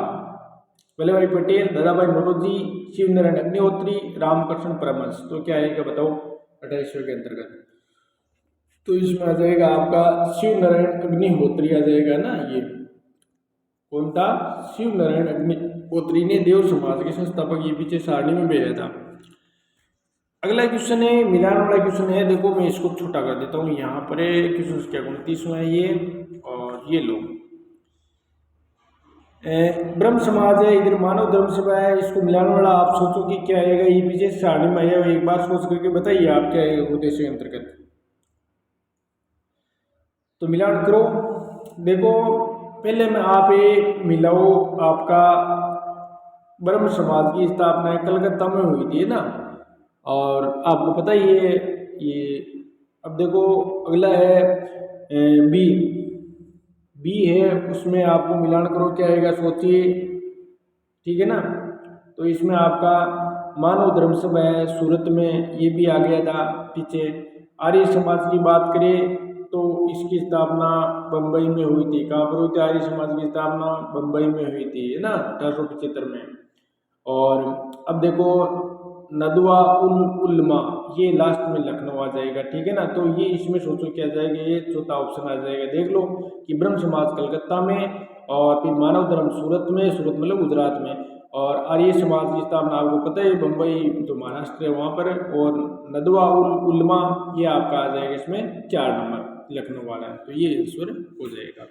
Speaker 1: वल्लभ भाई पटेल, दादा भाई नौरोजी, शिव नारायण अग्निहोत्री, रामकृष्ण परमहंस। तो क्या है क्या बताओ 28वें के अंतर्गत, तो इसमें आ जाएगा आपका शिव नारायण अग्निहोत्री आ जाएगा ना। ये कौन था? शिव नारायण अग्निहोत्री ने देव समाज के संस्थापक, ये पीछे सारणी में भेजा था। अगला क्वेश्चन है मिलान वाला क्वेश्चन है, देखो मैं इसको छोटा कर देता हूँ, यहाँ पर क्वेश्चन क्या 29वां है ये, और ये लो ब्रह्म समाज है, इधर मानव धर्म सभा है, इसको मिलाने वाला आप सोचो कि क्या आएगा, ये पीछे सारणी में आया, एक बार सोच करके बताइए आप क्या आएगा उद्देश्य के अंतर्गत, तो मिलान करो। देखो पहले में आप ये मिलाओ, आपका ब्रह्म समाज की स्थापना कलकत्ता में हुई थी ना, और आपको पता ही है ये। अब देखो अगला है बी, बी है, उसमें आपको मिलान करो क्या आएगा सोचिए, ठीक है ना। तो इसमें आपका मानव धर्म सभा है सूरत में, ये भी आ गया था पीछे। आर्य समाज की बात करें तो इसकी स्थापना बम्बई में हुई थी, कहाँ पर हुई थी? आर्य समाज की स्थापना बम्बई में हुई थी, है ना, 1875 में। और अब देखो नदवा उल उलमा, ये लास्ट में लखनऊ आ जाएगा, ठीक है ना। तो ये इसमें सोचो क्या जाएगा, ये चौथा ऑप्शन आ जाएगा, देख लो कि ब्रह्म समाज कलकत्ता में, और फिर मानव धर्म सूरत में, सूरत मतलब गुजरात में, और आर्य समाज की स्थापना आपको पता है बम्बई जो महाराष्ट्र है वहाँ पर, और नदवा उल उलमा ये आपका आ जाएगा इसमें 4 नंबर लखनऊ वाला है, तो ये आंसर हो जाएगा।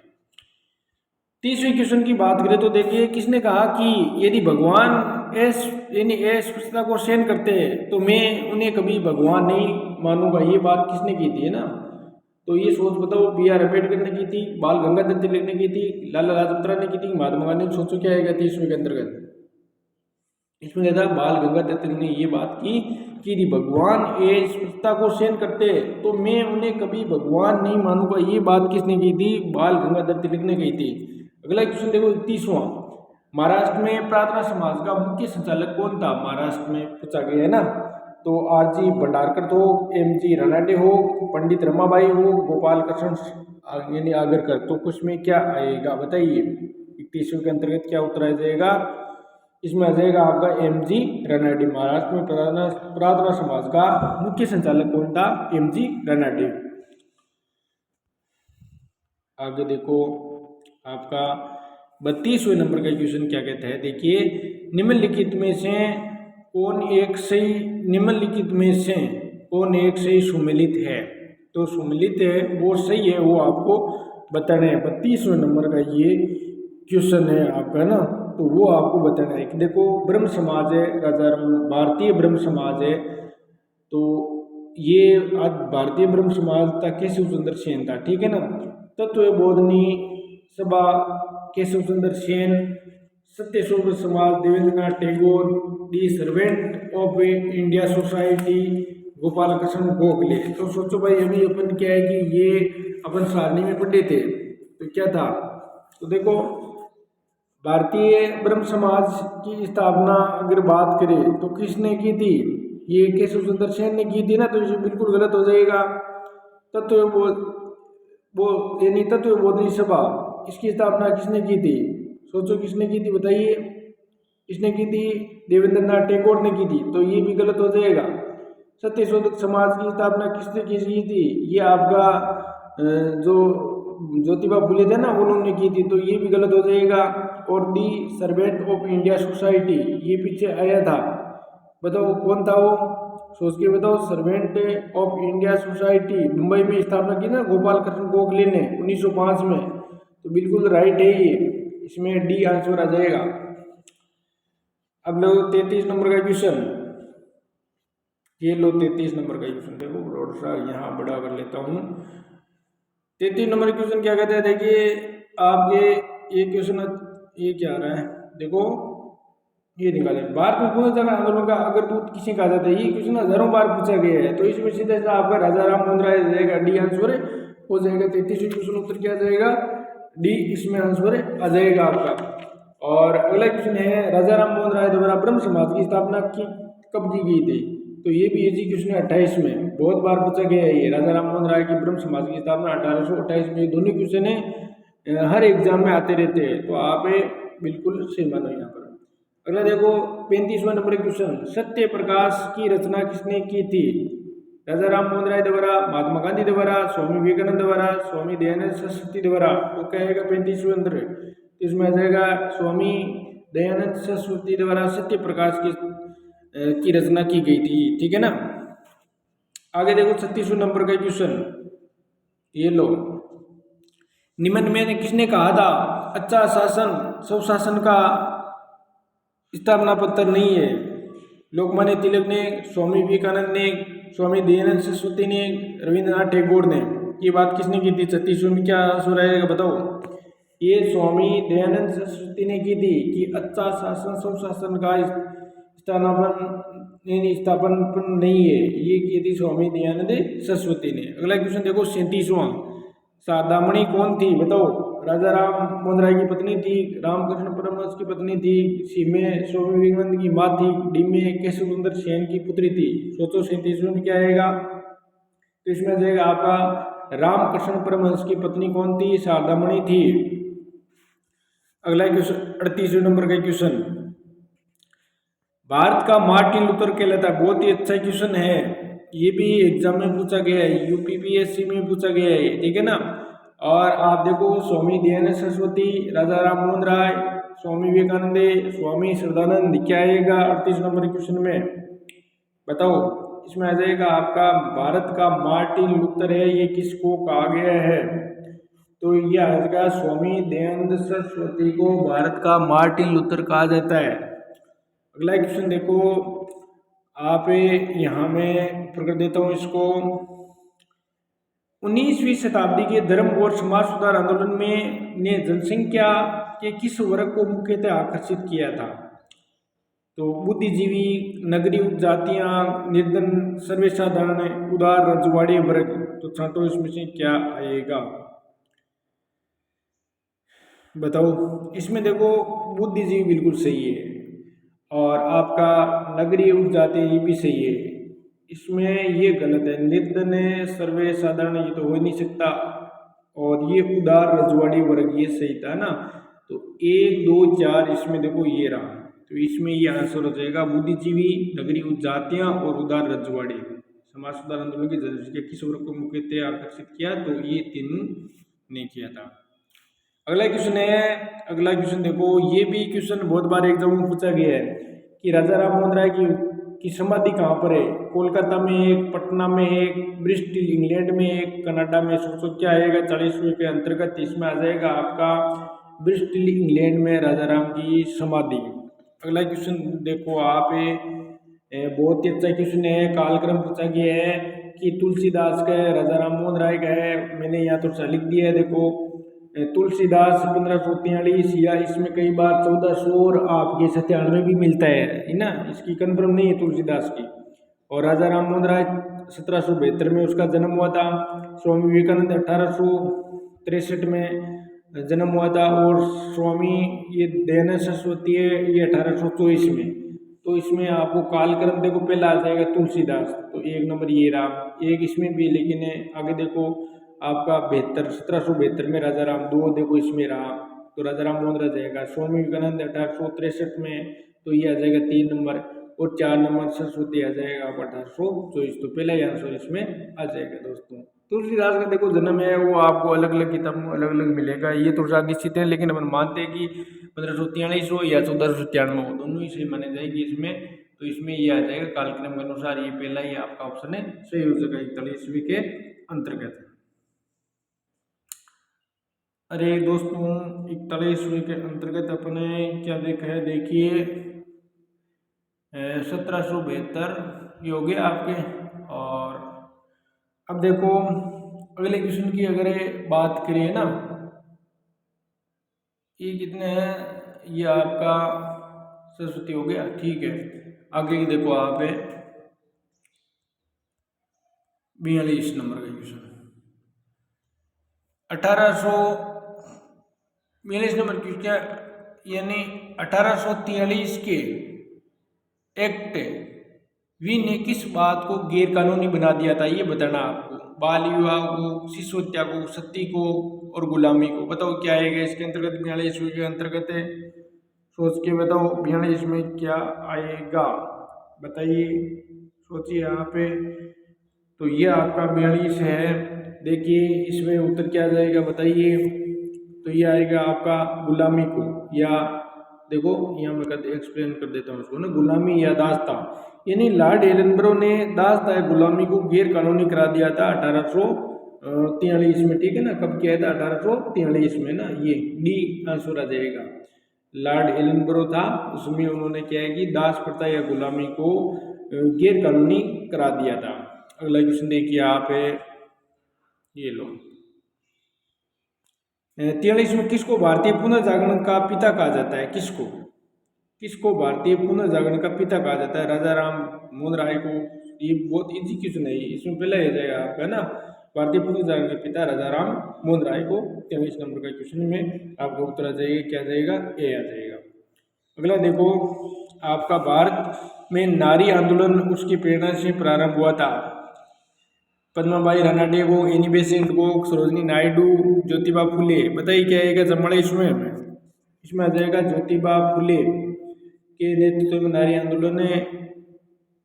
Speaker 1: 30वें क्वेश्चन की बात करें तो देखिए किसने कहा कि यदि भगवान अस्पृश्यता को सहन करते हैं तो मैं उन्हें कभी भगवान नहीं मानूंगा, ये बात किसने की थी, है ना। तो ये सोच बताओ, B.R. अम्बेडकर ने की थी, बाल गंगाधर तिलक ने की थी, लाला लाजपत राय ने की थी, महात्मा गांधी ने, सोचो क्या आएगा 30वें के अंतर्गत। इसमें कहता बाल गंगाधर तिलक ने ये बात की कि यदि भगवान अस्पृश्यता को सहन करते तो मैं उन्हें कभी भगवान नहीं मानूंगा, ये बात किसने की थी? बाल गंगाधर तिलक ने की थी। अगला क्वेश्चन देखो 31वां, महाराष्ट्र में प्रार्थना समाज का मुख्य संचालक कौन था? महाराष्ट्र में पूछा गया है ना। तो R.G. भंडारकर हो, M.G. रानाडे हो, पंडित रमाबाई हो, गोपाल कृष्ण यानी आगरकर, तो कुछ में क्या आएगा बताइए, 31वें के अंतर्गत क्या उत्तर आ जाएगा? इसमें आ जाएगा आपका M.G. रानाडे। महाराष्ट्र में प्रार्थना समाज का मुख्य संचालक कौन था? M.G. रानाडे। आगे देखो आपका 32वें नंबर का क्वेश्चन क्या कहता है, देखिए निम्नलिखित में से कौन एक सही सुमेलित है? तो सुमेलित है वो सही है, वो आपको बताना है। 32वें नंबर का ये क्वेश्चन है आपका ना, तो वो आपको बताना है कि देखो ब्रह्म समाज है, राजा भारतीय ब्रह्म समाज है, तो ये आज भारतीय ब्रह्म समाज था केशव चंद्र सेन था, ठीक है ना। तत्व बोधनी सभा केशव चंद्र Sen, Satyashodh Samaj Devendranath Tagore, the Servant of India Society Gopal Krishna Gokhale. तो सोचो भाई अभी अपन क्या है कि ये अपन सारणी में पढ़े थे, तो क्या था, तो देखो भारतीय ब्रह्म समाज की स्थापना अगर बात करें तो किसने की थी? ये केशव चंद्र सेन ने की थी ना, तो ये बिल्कुल गलत हो जाएगा। यानी तत्व बोधनी सभा, इसकी स्थापना किसने की थी? सोचो किसने की थी बताइए, किसने की थी? देवेंद्रनाथ टैगोर ने की थी, तो ये भी गलत हो जाएगा। सत्यशोधक समाज की स्थापना किसने की थी? ये आपका जो ज्योतिबा फुले थे ना उन्होंने की थी, तो ये भी गलत हो जाएगा। और दी सर्वेंट ऑफ इंडिया सोसाइटी ये पीछे आया था, बताओ कौन था वो, सोच के बताओ। Servant of India society Mumbai में स्थापना की ना गोपाल कृष्ण गोखले ने 1905 में, तो बिल्कुल राइट है ये, इसमें डी आंसर आ जाएगा। अब लो 33 नंबर का क्वेश्चन, ये लो 33 नंबर का क्वेश्चन देखो, थोड़ा सा यहाँ बड़ा कर लेता हूँ। 33 नंबर क्वेश्चन क्या कहते हैं, देखिए आपके ये क्वेश्चन ये क्या आ रहा है, देखो ये निकाले। भारत में पूर्ण जन आंदोलन का अगर दूत किसे कहा जाता है, ये क्वेश्चन हजारों बार पूछा गया है। तो इसमें सीधा सा आपका राजा राम मोहन राय जाएगा, डी आंसर हो जाएगा। 33वें क्वेश्चन उत्तर क्या जाएगा, डी इसमें आंसर आ जाएगा आपका। और अगला क्वेश्चन है, राजा राम मोहन राय द्वारा ब्रह्म समाज की स्थापना कब की गई थी, तो ये भी इसी क्वेश्चन 28 में बहुत बार पूछा गया है। ये राजा राम मोहन राय की ब्रह्म समाज की स्थापना 1828 में। दोनों क्वेश्चन है हर एग्जाम में आते रहते हैं, तो आप बिल्कुल सही मानो यहाँ पर। अगला देखो 35वां नंबर क्वेश्चन, सत्य प्रकाश की रचना किसने की थी, राजा राम मोहन राय द्वारा, महात्मा गांधी द्वारा, स्वामी विवेकानंद द्वारा, स्वामी दयानंद सरस्वती द्वारा। तो क्या आएगा 35वें अंदर, इसमें आ जाएगा स्वामी दयानंद सरस्वती द्वारा सत्य प्रकाश की रचना की गई थी, ठीक है ना। आगे देखो 36वें नंबर का क्वेश्चन, ये लो, निम्न में किसने कहा था अच्छा शासन सुशासन का स्थापना पत्र नहीं है, लोकमान्य तिलक ने, स्वामी विवेकानंद ने, स्वामी दयानंद सरस्वती ने, रविंद्रनाथ टैगोर ने। ये बात किसने की थी, 36वें में क्या आंसर आएगा बताओ, ये स्वामी दयानंद सरस्वती ने की थी कि अच्छा शासन सुशासन का स्थापन नहीं है, ये की थी स्वामी दयानंद सरस्वती ने। अगला क्वेश्चन देखो 37वां, सादामणि कौन थी बताओ, राजा राम मोहन राय की पत्नी थी, रामकृष्ण परमहंस की पत्नी थी, सी में स्वामी विवेकानंद की माँ थी, डी में केशव सुंदर सेन की पुत्री थी। सोचो 37वें में क्या आएगा, तो इसमें आ जाएगा आपका रामकृष्ण परमहंस की पत्नी कौन थी, शारदामणि थी। अगला क्वेश्चन 38वें नंबर का क्वेश्चन, भारत का मार्टिन लूथर कहलाता है, बहुत ही अच्छा क्वेश्चन है, ये भी एग्जाम में पूछा गया है, यूपीपीएससी में पूछा गया है, ठीक है ना। और आप देखो स्वामी दयानंद सरस्वती, राजा राम मोहन राय, स्वामी विवेकानंद, स्वामी श्रद्धानंद, क्या आएगा 38 नंबर क्वेश्चन में बताओ, इसमें आ जाएगा आपका भारत का मार्टिन लूथर है, ये किसको कहा गया है, तो ये आएगा स्वामी दयानंद सरस्वती को भारत का मार्टिन लूथर कहा जाता है। अगला क्वेश्चन देखो आप, यहाँ मैं उत्तर कर देता हूँ इसको, 19वीं शताब्दी के धर्म और समाज सुधार आंदोलन में ने जनसंख्या के किस वर्ग को मुख्यतः आकर्षित किया था, तो बुद्धिजीवी, नगरीय जातियां, निर्धन, सर्वसाधारण, उदार, रजवाड़ी वर्ग। तो छात्रों इसमें से क्या आएगा बताओ, इसमें देखो बुद्धिजीवी बिल्कुल सही है, और आपका नगरीय जाति ये भी सही है, इसमें ये गलत है, निर्धन है, सर्वे साधारण ये तो हो ही नहीं सकता, और ये उदार रजवाड़ी वर्ग ये सही था ना। तो 1 2 4 इसमें देखो ये रहा, तो इसमें ये आंसर हो जाएगा बुद्धिजीवी, नगरीय जातियां और उदार रजवाड़ी। समाज सुधार आंदोलन की जनसंख्या किस वर्ग को मुख्यतः आकर्षित किया, तो ये तीनों ने किया था। अगला क्वेश्चन है, अगला क्वेश्चन देखो, ये भी क्वेश्चन बहुत बार एग्जाम में पूछा गया है कि राजा राम मोहन राय की समाधि कहाँ पर है, कोलकाता में एक, पटना में एक, ब्रिस्टल इंग्लैंड में एक, कनाडा में। सोचो क्या आएगा 40वें के अंतर्गत, इसमें आ जाएगा आपका ब्रिस्टल इंग्लैंड में राजा राम की समाधि। अगला क्वेश्चन देखो आप, बहुत ही अच्छा क्वेश्चन है, कालक्रम पूछा गया है कि तुलसीदास का है, राजा राम मोहन राय का है, मैंने यहाँ तो लिख दिया है देखो, तुलसीदास 1543 या इसमें कई बार 1400 और आपके 97 भी मिलता है ना, इसकी कन्फर्म नहीं है तुलसीदास की। और राजा राम मोहन राय 1772 में उसका जन्म हुआ था, स्वामी विवेकानंद 1863 में जन्म हुआ था, और स्वामी ये दयानंद सरस्वती है ये 1824 में। तो इसमें आपको कालक्रम देखो पहला आ जाएगा तुलसीदास, तो 1 नंबर ये रहा, एक इसमें भी, लेकिन आगे देखो आपका 1772 में राजा राम, 2 देखो इसमें रहा, तो राजा राम मोहन राय जाएगा। स्वामी विवेकानंद 1863 में, तो ये आ जाएगा 3 नंबर, और 4 नंबर सरस्वती आ जाएगा आप 1824, तो पहला ही आंसर इसमें आ जाएगा दोस्तों। तुलसीदास का देखो जन्म है वो आपको अलग अलग किताबों में अलग अलग मिलेगा, ये तो निश्चित है, लेकिन अपन मानते हैं कि 1543 हो या 1493 हो, दोनों ही सही माने जाएगी इसमें। तो इसमें ये आ जाएगा कालक्रम के अनुसार, ये पहला ही आपका ऑप्शन है सही हो जाएगा 41वीं के अंतर्गत। अरे दोस्तों 41वीं के अंतर्गत अपने क्या देखा है, देखिए 1772 ये हो गया आपके। और अब देखो अगले क्वेश्चन की अगर बात करिए ना, ये कितने हैं, ये आपका सरस्वती हो गया, ठीक है। आगे देखो आप 42 नंबर का क्वेश्चन, 1842 नंबर क्वेश्चन, यानी 1843 के एक्ट वी ने किस बात को गैर कानूनी बना दिया था, ये बताना आपको। बाल विवाह को, शिशु हत्या को, सती को और गुलामी को, बताओ क्या आएगा इसके अंतर्गत। 42 के अंतर्गत है, सोच के बताओ 42 में क्या आएगा, बताइए, सोचिए यहाँ पे। तो ये आपका 42 है। देखिए इसमें उत्तर क्या जाएगा, बताइए। तो ये आएगा आपका गुलामी को, या देखो यहाँ मैं एक्सप्लेन कर देता हूँ उसको ना, गुलामी या दासता, यानी लॉर्ड एलनब्रो ने दासता या गुलामी को गैर कानूनी करा दिया था 1843 में, ठीक है ना। कब किया था, 1843 में ना, ये डी आंसर आ जाएगा। लॉर्ड एलनब्रो था, उसमें उन्होंने क्या है कि दास प्रथा या गुलामी को गैर कानूनी करा दिया था। अगला क्वेश्चन देखिए आप, ये लो 43 में किसको भारतीय पुनर्जागरण का पिता कहा जाता है, किसको, किसको भारतीय पुनर्जागरण का पिता कहा जाता है। राजा राम मोहन राय को। ये बहुत इजी क्वेश्चन है, इसमें पहले आ जाएगा आपका ना, भारतीय पुनर्जागरण के पिता राजा राम मोहन राय को। 23 नंबर का क्वेश्चन में आपका उत्तर आ जाएगा, क्या जाएगा, ए आ जाएगा। अगला देखो आपका, भारत में नारी आंदोलन उसकी प्रेरणा से प्रारंभ हुआ था। पद्माबाई रानाडे को, एनी बेसेंट को, सरोजनी नायडू, ज्योतिबा फुले, बताइए क्या आएगा। जमड़ा इसमें आ जाएगा ज्योतिबा फुले के नेतृत्व में नारी आंदोलन ने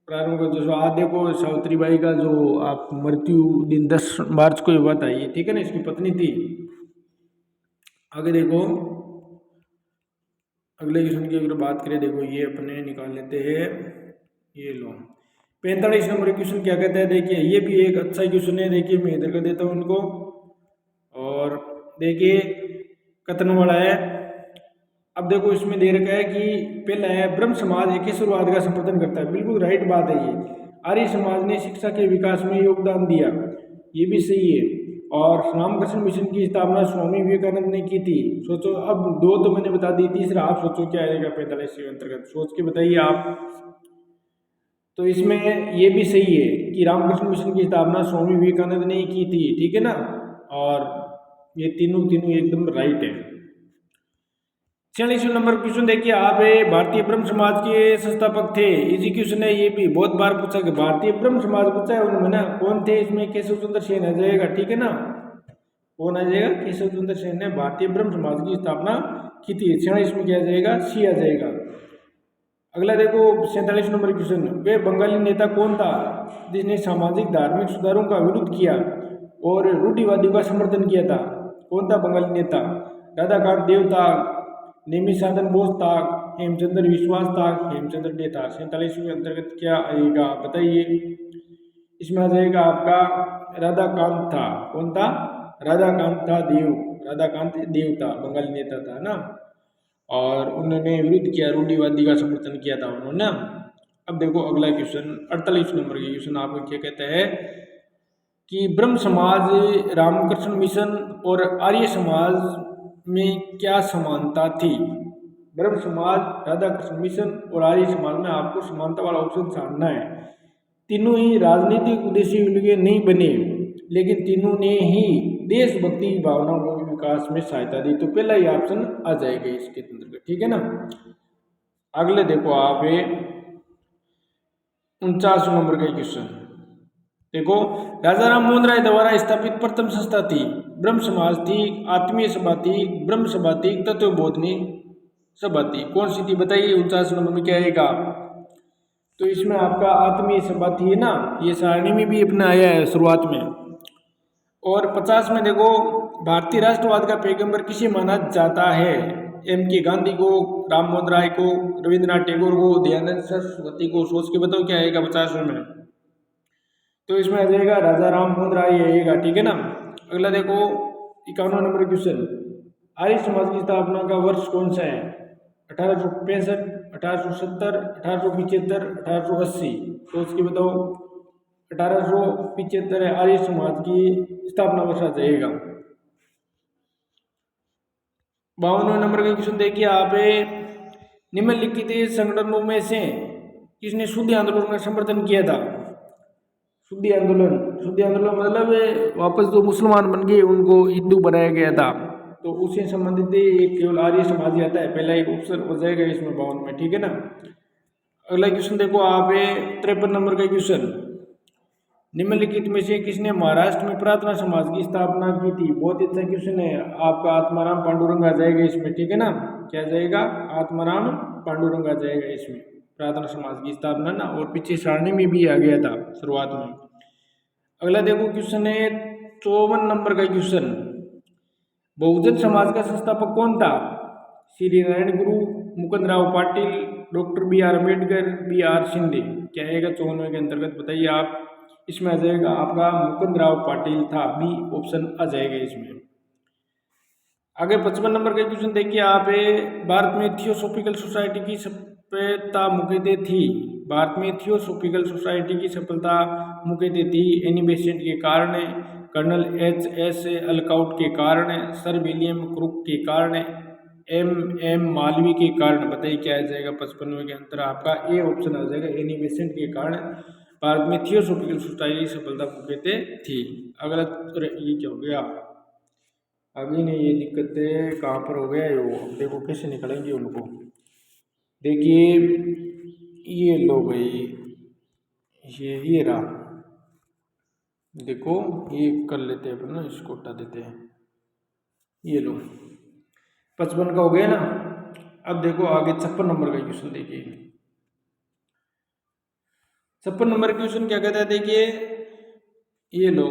Speaker 1: प्रारंभ को। जो आज देखो सावित्रीबाई का जो आप मृत्यु दिन 10 मार्च को हुआ था, ये ठीक है ना, इसकी पत्नी थी। आगे देखो अगले क्वेश्चन की अगर बात करें, देखो ये अपने निकाल लेते हैं, ये लो 45 नंबर क्वेश्चन क्या कहता है। देखिए ये भी एक अच्छा क्वेश्चन है, देखिए मैं इधर कर देता हूँ उनको। और देखिए कथन वाला है। अब देखो इसमें दे रखा है कि पहला है, ब्रह्म समाज एकेश्वरवाद का समर्थन करता है, बिल्कुल राइट बात है ये। आर्य समाज ने शिक्षा के विकास में योगदान दिया, ये भी सही है। और रामकृष्ण मिशन की स्थापना स्वामी विवेकानंद ने की थी। सोचो, अब दो तो मैंने बता दी, तीसरा आप सोचो क्या आएगा 45 के अंतर्गत, सोच के बताइए आप। तो इसमें ये भी सही है कि रामकृष्ण मिशन की स्थापना स्वामी विवेकानंद ने की थी, ठीक है ना। और ये तीनों एकदम राइट है। 46 नंबर क्वेश्चन देखिए आप, भारतीय ब्रह्म समाज के संस्थापक थे। इजी क्वेश्चन है, ये भी बहुत बार पूछा गया। भारतीय ब्रह्म समाज पूछा है उन्होंने ना, कौन थे इसमें, केशव चंद्र सेन आ जाएगा, ठीक है ना। कौन आ जाएगा, केशव चंद्र सेन ने भारतीय ब्रह्म समाज की स्थापना की थी। 46 में क्या आ जाएगा, सी आ जाएगा। अगला देखो 47 नंबर क्वेश्चन, वे बंगाली नेता कौन था जिसने सामाजिक धार्मिक सुधारों का विरोध किया और रूढ़िवादियों का समर्थन किया था। कौन था बंगाली नेता, राधाकांत देव था, नेमी साधन बोस था, हेमचंद्र विश्वास था, हेमचंद्र डे था। 47 के अंतर्गत क्या आएगा, बताइए। इसमें आ जाएगा आपका राधाकांत था। कौन था, राधाकांत था देव, राधाकांत देव था, बंगाली नेता था ना। और उन्होंने विरोध किया, रूढ़िवादी का समर्थन किया था उन्होंने। अब देखो अगला क्वेश्चन 48 नंबर के क्वेश्चन आपको क्या कहता है कि ब्रह्म समाज, रामकृष्ण मिशन और आर्य समाज में क्या समानता थी। ब्रह्म समाज, राधाकृष्ण मिशन और आर्य समाज में आपको समानता वाला ऑप्शन छानना है। तीनों ही राजनीतिक उद्देश्य के लिए नहीं बने, लेकिन तीनों ने ही देशभक्ति की भावना को विकास में सहायता दी। तो पहला ही ऑप्शन आ जाएगा इसके अंतर्गत, ठीक है ना। अगले देखो आप 49 नंबर का क्वेश्चन देखो, राजा राम मोहन राय द्वारा स्थापित प्रथम संस्था थी, ब्रह्म समाज थी, आत्मीय सभा थी, ब्रह्म सभा थी, तत्वबोधनी सभा थी। कौन सी थी, बताइए। 49 नंबर में क्या आएगा, तो इसमें आपका आत्मीय सभा थी ना, ये सारणी में भी अपना आया है शुरुआत में। और 50 में देखो, भारतीय राष्ट्रवाद का पैगंबर किसे माना जाता है। एम के गांधी को, राम मोहन राय को, रविंद्रनाथ टैगोर को, दयानंद सरस्वती को। सोच के बताओ क्या आएगा 50 में। तो इसमें आ जाएगा राजा राम मोहन राय आएगा, ठीक है ना। अगला देखो 51 नंबर क्वेश्चन, आर्य समाज की स्थापना का वर्ष कौन सा है। 1865, 1870, 1875, 1880। तो उसकी बताओ 1875 आर्य समाज की स्थापना वर्ष आ जाएगा। 52वें नंबर का क्वेश्चन देखिए आप, निम्नलिखित संगठनों में से किसने शुद्धि आंदोलन का समर्थन किया था? शुद्धि आंदोलन, शुद्धि आंदोलन मतलब वापस जो मुसलमान बन गए उनको हिंदू बनाया गया था, तो उससे संबंधित एक केवल आर्य समाज ही आता है, पहला एक ऑप्शन हो जाएगा इसमें 52 में, ठीक है ना। अगला क्वेश्चन देखो आप, 53 नंबर का क्वेश्चन, निम्नलिखित में से किसने महाराष्ट्र में प्रार्थना समाज की स्थापना की थी? बहुत ही अच्छा क्वेश्चन है आपका, आत्माराम पांडुरंग आ जाएगा इसमें, ठीक है ना। क्या जाएगा? आत्माराम पांडुरंग आ जाएगा इसमें, प्रार्थना समाज की स्थापना ना, और पीछे सारणी में भी आ गया था शुरुआत में। अगला देखो क्वेश्चन है 54 नंबर का क्वेश्चन, बहुजन समाज का संस्थापक कौन था? श्री नारायण गुरु, Mukund Rao Patil, doctor B.R. Ambedkar, B.R. Shinde. क्या आएगा 54 के अंतर्गत? बताइए आप। इसमें आ जाएगा आपका मुकुंद राव पाटिल था, बी ऑप्शन आ जाएगा इसमें। आगे 55 नंबर का क्वेश्चन देखिए आप, भारत में थियोसॉफिकल सोसाइटी की सफलता मुख्यतः थी। भारत में थियोसॉफिकल सोसाइटी की सफलता मुख्यतः थी एनी बेसेंट के कारण, कर्नल H.S. अलकाउट के कारण, सर विलियम क्रुक के कारण, M.M. मालवीय के कारण। बताइए क्या आ जाएगा 55वें के अंतर? आपका ए ऑप्शन आ जाएगा, एनी बेसेंट के कारण भारत में थियोसॉफिकल सोसाइटी की सफलता मुख्यतः थी। अगला ये क्या हो गया? अभी नहीं, ये दिक्कतें कहाँ पर हो गया वो, देखो कैसे निकलेंगे उनको। देखिए ये लो भाई, ये रहा, देखो ये कर लेते हैं अपन ना, इसको हटा देते हैं। ये लो 55 का हो गया ना। अब देखो आगे 56 नंबर का क्वेश्चन देखिए। 56 नंबर क्वेश्चन क्या कहता है? देखिए ये लो,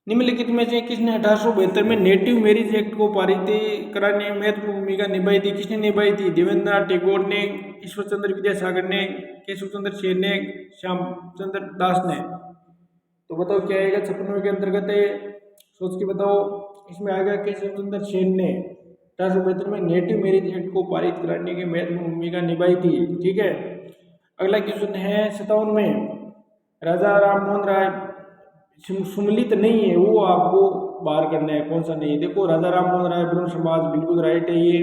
Speaker 1: निम्नलिखित में से किसने 1872 में नेटिव मैरिज एक्ट को पारित कराने में महत्वपूर्ण भूमिका निभाई थी? किसने निभाई थी? देवेंद्रनाथ टैगोर ने, ईश्वर चंद्र विद्यासागर ने, केशव चंद्र सेन ने, श्याम चंद्र दास ने। तो बताओ क्या आएगा 56 के अंतर्गत है? सोच के बताओ। इसमें आएगा केशव चंद्र सेन ने 1872 में नेटिव मैरिज एक्ट को पारित कराने की महत्वपूर्ण भूमिका निभाई थी, ठीक है। अगला क्वेश्चन है 57 में, राजा राम मोहन राय सुमलित नहीं है, वो आपको बाहर करना है, कौन सा नहीं है। देखो राजा राम मोहन राय ब्रह्म समाज, बिल्कुल राइट है ये,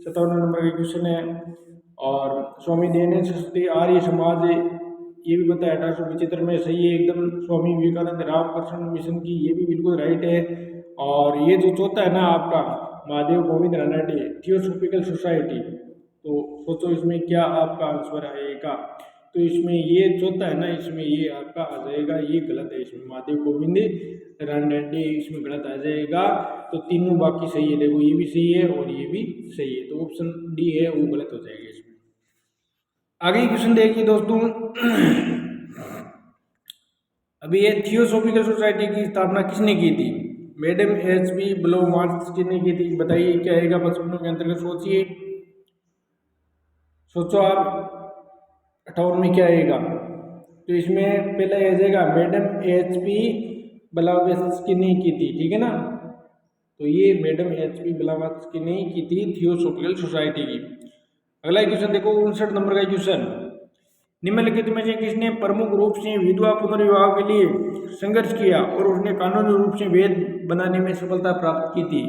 Speaker 1: 57 नंबर का क्वेश्चन है। और स्वामी दयानंद सरस्वती आर्य समाज, ये भी बताया 1875 में, सही है एकदम। स्वामी विवेकानंद रामकृष्ण मिशन की, ये भी बिल्कुल राइट है। और ये जो चौथा है ना आपका, महादेव गोविंद रानडे थियोसॉफिकल सोसाइटी, तो सोचो इसमें क्या आपका आंसर आएगा। तो इसमें ये चौथा है ना, इसमें ये आपका आ जाएगा, ये गलत है, इसमें महादेव गोविंद रानडे इसमें गलत आ जाएगा। तो तीनों बाकी सही है, देखो ये भी सही है और ये भी सही है, तो ऑप्शन डी है वो गलत हो जाएगा इसमें। आगे क्वेश्चन देखिए दोस्तों, अभी ये थियोसॉफिकल सोसाइटी की स्थापना किसने की थी? Madam H.B. ब्लोमार्च ने की थी। बताइए क्या आएगा 55 के अंतर्गत? सोचिए, सोचो आप, 58 में क्या आएगा? तो इसमें पहला आ जाएगा मैडम H.B. ब्लावात्स्की ने की थी, ठीक है ना। तो ये मैडम H.B. ब्लावात्स्की ने की थी थियोसॉफिकल सोसाइटी की। अगला क्वेश्चन देखो 59 नंबर का क्वेश्चन, निम्नलिखित में से किसने प्रमुख रूप से विधवा पुनर्विवाह के लिए संघर्ष किया और उसने कानूनी रूप से वेद बनाने में सफलता प्राप्त की थी?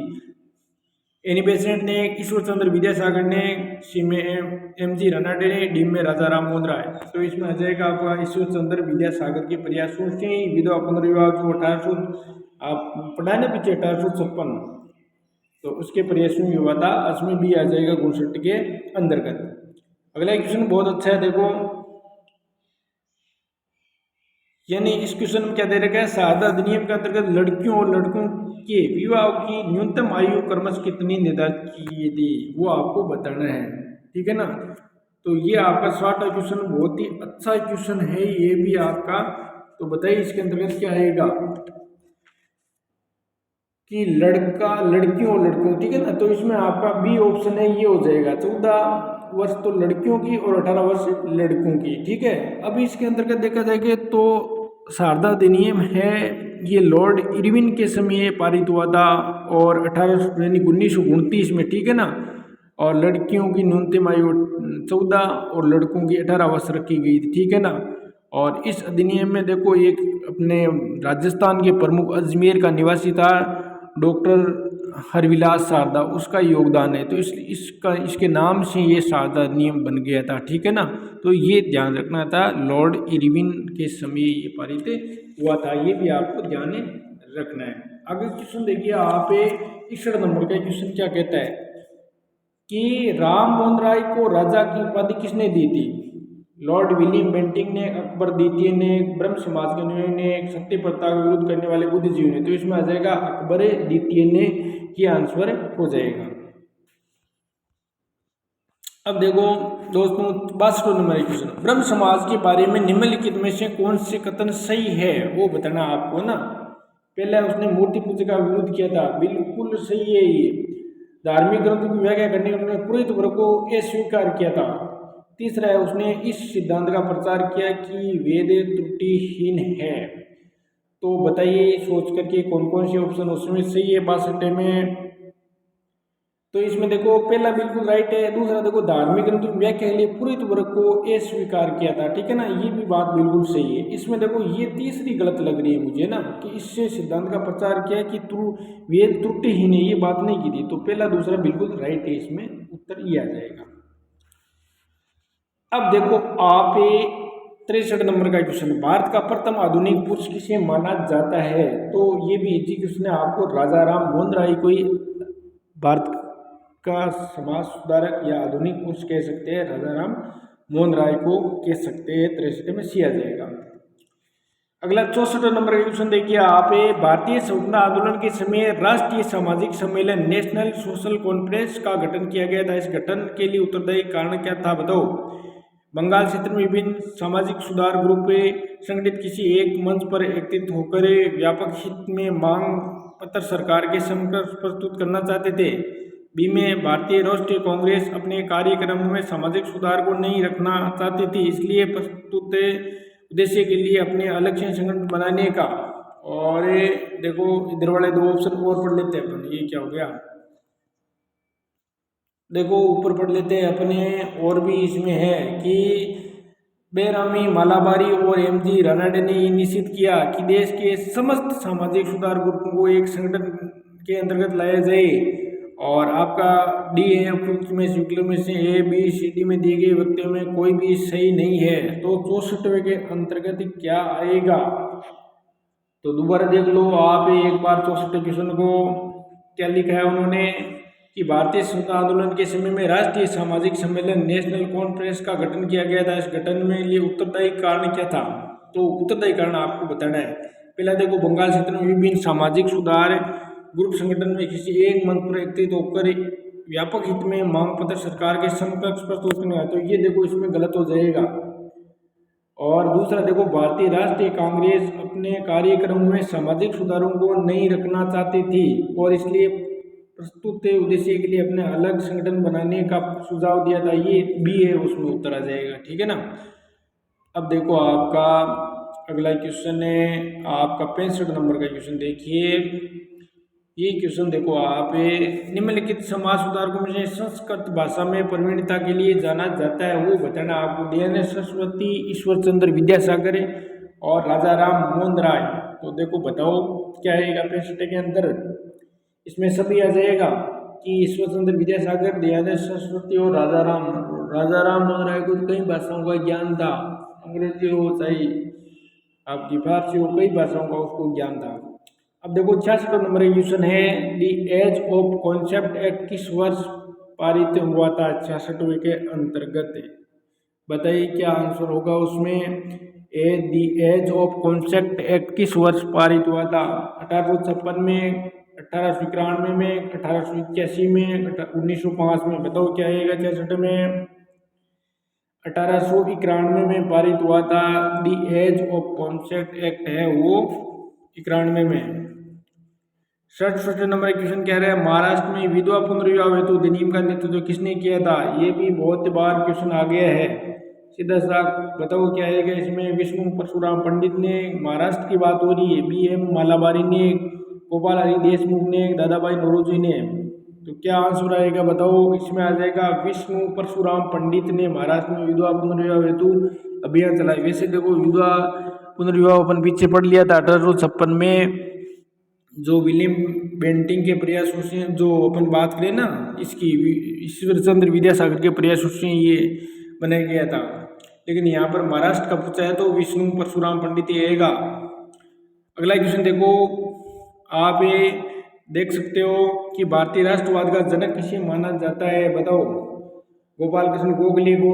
Speaker 1: एनी बेसेंट ने, ईश्वर चंद्र विद्यासागर ने, सी में M.G. रानडे ने, डी में राजा राम मोहन राय। तो इसमें आ जाएगा आपका ईश्वर चंद्र विद्यासागर के प्रयासों से विधवा पुनर्विवाह जो 1800 आप पढ़ा है ना पीछे 1856, तो उसके प्रयासों में हुआ था, उसमें भी आ जाएगा 59 के अंतर्गत। अगला क्वेश्चन बहुत अच्छा है, देखो यानी इस क्वेश्चन में क्या दे रखा है, शहादत अधिनियम के अंतर्गत लड़कियों और लड़कों के विवाह की न्यूनतम आयु क्रमश कितनी निर्धारित की थी, वो आपको बताना है, ठीक है ना। तो ये आपका 60वां क्वेश्चन बहुत ही अच्छा क्वेश्चन है ये भी आपका। तो बताइए इसके अंतर्गत क्या आएगा कि लड़का लड़कियों और लड़कों, ठीक है ना। तो इसमें आपका बी ऑप्शन है, ये हो जाएगा 14 वर्ष तो लड़कियों की और 18 वर्ष लड़कों की, ठीक है। अब इसके अंतर्गत देखा जाएगा तो शारदा अधिनियम है, ये लॉर्ड इरविन के समय पारित हुआ था और 1929 में, ठीक है ना। और लड़कियों की न्यूनतम आयु 14 और लड़कों की 18 वर्ष रखी गई थी, ठीक है ना। और इस अधिनियम में देखो एक अपने राजस्थान के प्रमुख अजमेर का निवासी था डॉक्टर हरविलास शारदा, उसका योगदान है। तो इसके नाम से ये शारदा अधिनियम बन गया था, ठीक है ना। तो ये ध्यान रखना था, लॉर्ड इरविन के समय ये पारित हुआ था, ये भी आपको ध्यान रखना है। अगला क्वेश्चन देखिए आप 61 नंबर का क्वेश्चन क्या कहता है कि राम मोहन राय को राजा की उपाधि किसने दी थी? लॉर्ड विलियम बेंटिंक ने, अकबर द्वितीय ने, ब्रह्म समाज के ने, सत्य प्रथा का विरोध करने वाले बुद्धिजीवी ने। तो इसमें आ जाएगा अकबर द्वितीय ने, ये आंसर हो जाएगा। अब देखो दोस्तों 62 नंबर क्वेश्चन, ब्रह्म समाज के बारे में निम्नलिखित में से कौन से कथन सही है वो बताना आपको ना। पहले उसने मूर्ति पूजा का विरोध किया था, बिल्कुल सही है ये। धार्मिक ग्रंथों की व्याख्या करने में उन्होंने पुरोहित वर्ग को अस्वीकार किया था। तीसरा है, उसने इस सिद्धांत का प्रचार किया कि वेद त्रुटिहीन है। तो बताइए सोच करके कौन कौन से ऑप्शन उसमें सही है 62 में। तो इसमें देखो पहला बिल्कुल राइट है। दूसरा देखो धार्मिक ग्रंथों की व्याख्या के लिए पुरोहित वर्ग को अस्वीकार किया था, ठीक है ना, ये भी बात बिल्कुल सही है। इसमें देखो ये तीसरी गलत लग रही है मुझे ना, कि इससे सिद्धांत का प्रचार किया कि वेद त्रुटिहीन है, ये बात नहीं की थी। तो पहला दूसरा बिल्कुल राइट है, इसमें उत्तर ये आ जाएगा। अब देखो आप 63 नंबर का क्वेश्चन, भारत का प्रथम आधुनिक पुरुष किसे माना जाता है? तो ये भी इजी क्वेश्चन है, आपको राजा राम मोहन राय को ही भारत का समाज सुधारक या आधुनिक पुरुष कह सकते हैं। राजा राम मोहन राय को कह सकते हैं। 63 में सी आ जाएगा। अगला 64 नंबर का क्वेश्चन देखिए आप, भारतीय स्वतंत्रता आंदोलन के समय राष्ट्रीय सामाजिक सम्मेलन नेशनल सोशल कॉन्फ्रेंस का गठन किया गया था। इस गठन के लिए उत्तरदायी कारण क्या था बताओ? बंगाल क्षेत्र में विभिन्न सामाजिक सुधार ग्रुप संगठित किसी एक मंच पर एकत्रित होकर व्यापक हित में मांग पत्र सरकार के समक्ष प्रस्तुत करना चाहते थे। बी में भारतीय राष्ट्रीय कांग्रेस अपने कार्यक्रम में सामाजिक सुधार को नहीं रखना चाहती थी, इसलिए प्रस्तुत उद्देश्य के लिए अपने अलग से संगठन बनाने का। और देखो इधर वाले दो ऑप्शन और पढ़ लेते हैं अपन, ये क्या हो गया, देखो ऊपर पढ़ लेते हैं अपने। और भी इसमें है कि बेरामी मालाबारी और एमजी रानाडे ने ये निश्चित किया कि देश के समस्त सामाजिक सुधार ग्रुपों को एक संगठन के अंतर्गत लाया जाए। और आपका डी में विकल्प में से ए बी सी डी में दिए गए व्यक्तियों में कोई भी सही नहीं है। तो 64वें के अंतर्गत क्या आएगा? तो दोबारा देख लो आप एक बार 64 क्वेश्चन को, क्या लिखा है उन्होंने कि भारतीय स्वतंत्रता आंदोलन के समय में राष्ट्रीय सामाजिक सम्मेलन नेशनल कॉन्फ्रेंस का गठन किया गया था। इस गठन में लिए उत्तरदायी कारण क्या था? तो उत्तरदायी कारण आपको बताना है। पहला देखो बंगाल क्षेत्र में विभिन्न सामाजिक सुधार ग्रुप संगठन में किसी एक मंच पर एकत्रित होकर व्यापक हित में मांग पत्र सरकार के समकक्ष प्रस्तुत करना है। तो ये देखो इसमें गलत हो जाएगा। और दूसरा देखो भारतीय राष्ट्रीय कांग्रेस अपने कार्यक्रम में सामाजिक सुधारों को नहीं रखना चाहती थी और इसलिए प्रस्तुत उद्देश्य के लिए अपने अलग संगठन बनाने का सुझाव दिया था। ये बी है, उसमें उत्तर आ जाएगा, ठीक है ना। अब देखो आपका अगला क्वेश्चन है आपका 65 नंबर का क्वेश्चन देखिए। ये क्वेश्चन देखो आप, निम्नलिखित समाज सुधारकों में से संस्कृत भाषा में प्रवीणता के लिए जाना जाता है वो बताना आपको। दयानंद सरस्वती, ईश्वर चंद्र विद्यासागर और राजा राम मोहन राय। तो देखो बताओ क्या आएगा 65 के अंदर? इसमें सभी आ जाएगा कि ईश्वर चंद्र विद्यासागर, दयानंद सरस्वती और राजा राम मोहन राय को कई भाषाओं का ज्ञान था, अंग्रेजी हो चाहे आपकी फारसी हो, कई भाषाओं का उसको ज्ञान था। अब देखो 66 नंबर क्वेश्चन है, दी एज ऑफ कॉन्सेप्ट एक्ट किस वर्ष पारित हुआ था 66वें के अंतर्गत? बताइए क्या आंसर होगा उसमें। दी एज ऑफ कॉन्सेप्ट एक्ट किस वर्ष पारित हुआ था? 1856 में, 1891 में, 1881 में, 1905 में। बताओ क्या आएगा 66 में? 1891 में पारित हुआ था। दी एज ऑफ कॉन्सेप्ट एक्ट है वो 91 में। 67 नंबर क्वेश्चन कह रहा है महाराष्ट्र में विधवा पुनर्विवाह हेतु अधिनियम का नेतृत्व किसने किया था? ये भी बहुत बार क्वेश्चन आ गया है। सीधा सा बताओ क्या आएगा इसमें। विष्णु परशुराम पंडित ने, महाराष्ट्र की बात हो रही है। बी एम मालाबारी ने, गोपाल हरि देशमुख ने, दादाभाई नौरोजी ने। तो क्या आंसर आएगा बताओ। इसमें आ जाएगा विष्णु परशुराम पंडित ने महाराष्ट्र में विधवा पुनर्विवाह हेतु अभियान चलाए। वैसे देखो विधवा पुनर्विवाह अपन पीछे पढ़ लिया था 1856 में, जो विलियम बेंटिंग के प्रयासों से, जो अपन बात करें ना इसकी, ईश्वर चंद्र विद्यासागर के प्रयासों से ये बनाया गया था। लेकिन यहाँ पर महाराष्ट्र का पूछा है तो विष्णु परशुराम पंडित ही आएगा। अगला क्वेश्चन देखो, आप ये देख सकते हो कि भारतीय राष्ट्रवाद का जनक किसे माना जाता है बताओ। गोपाल कृष्ण गोखले को,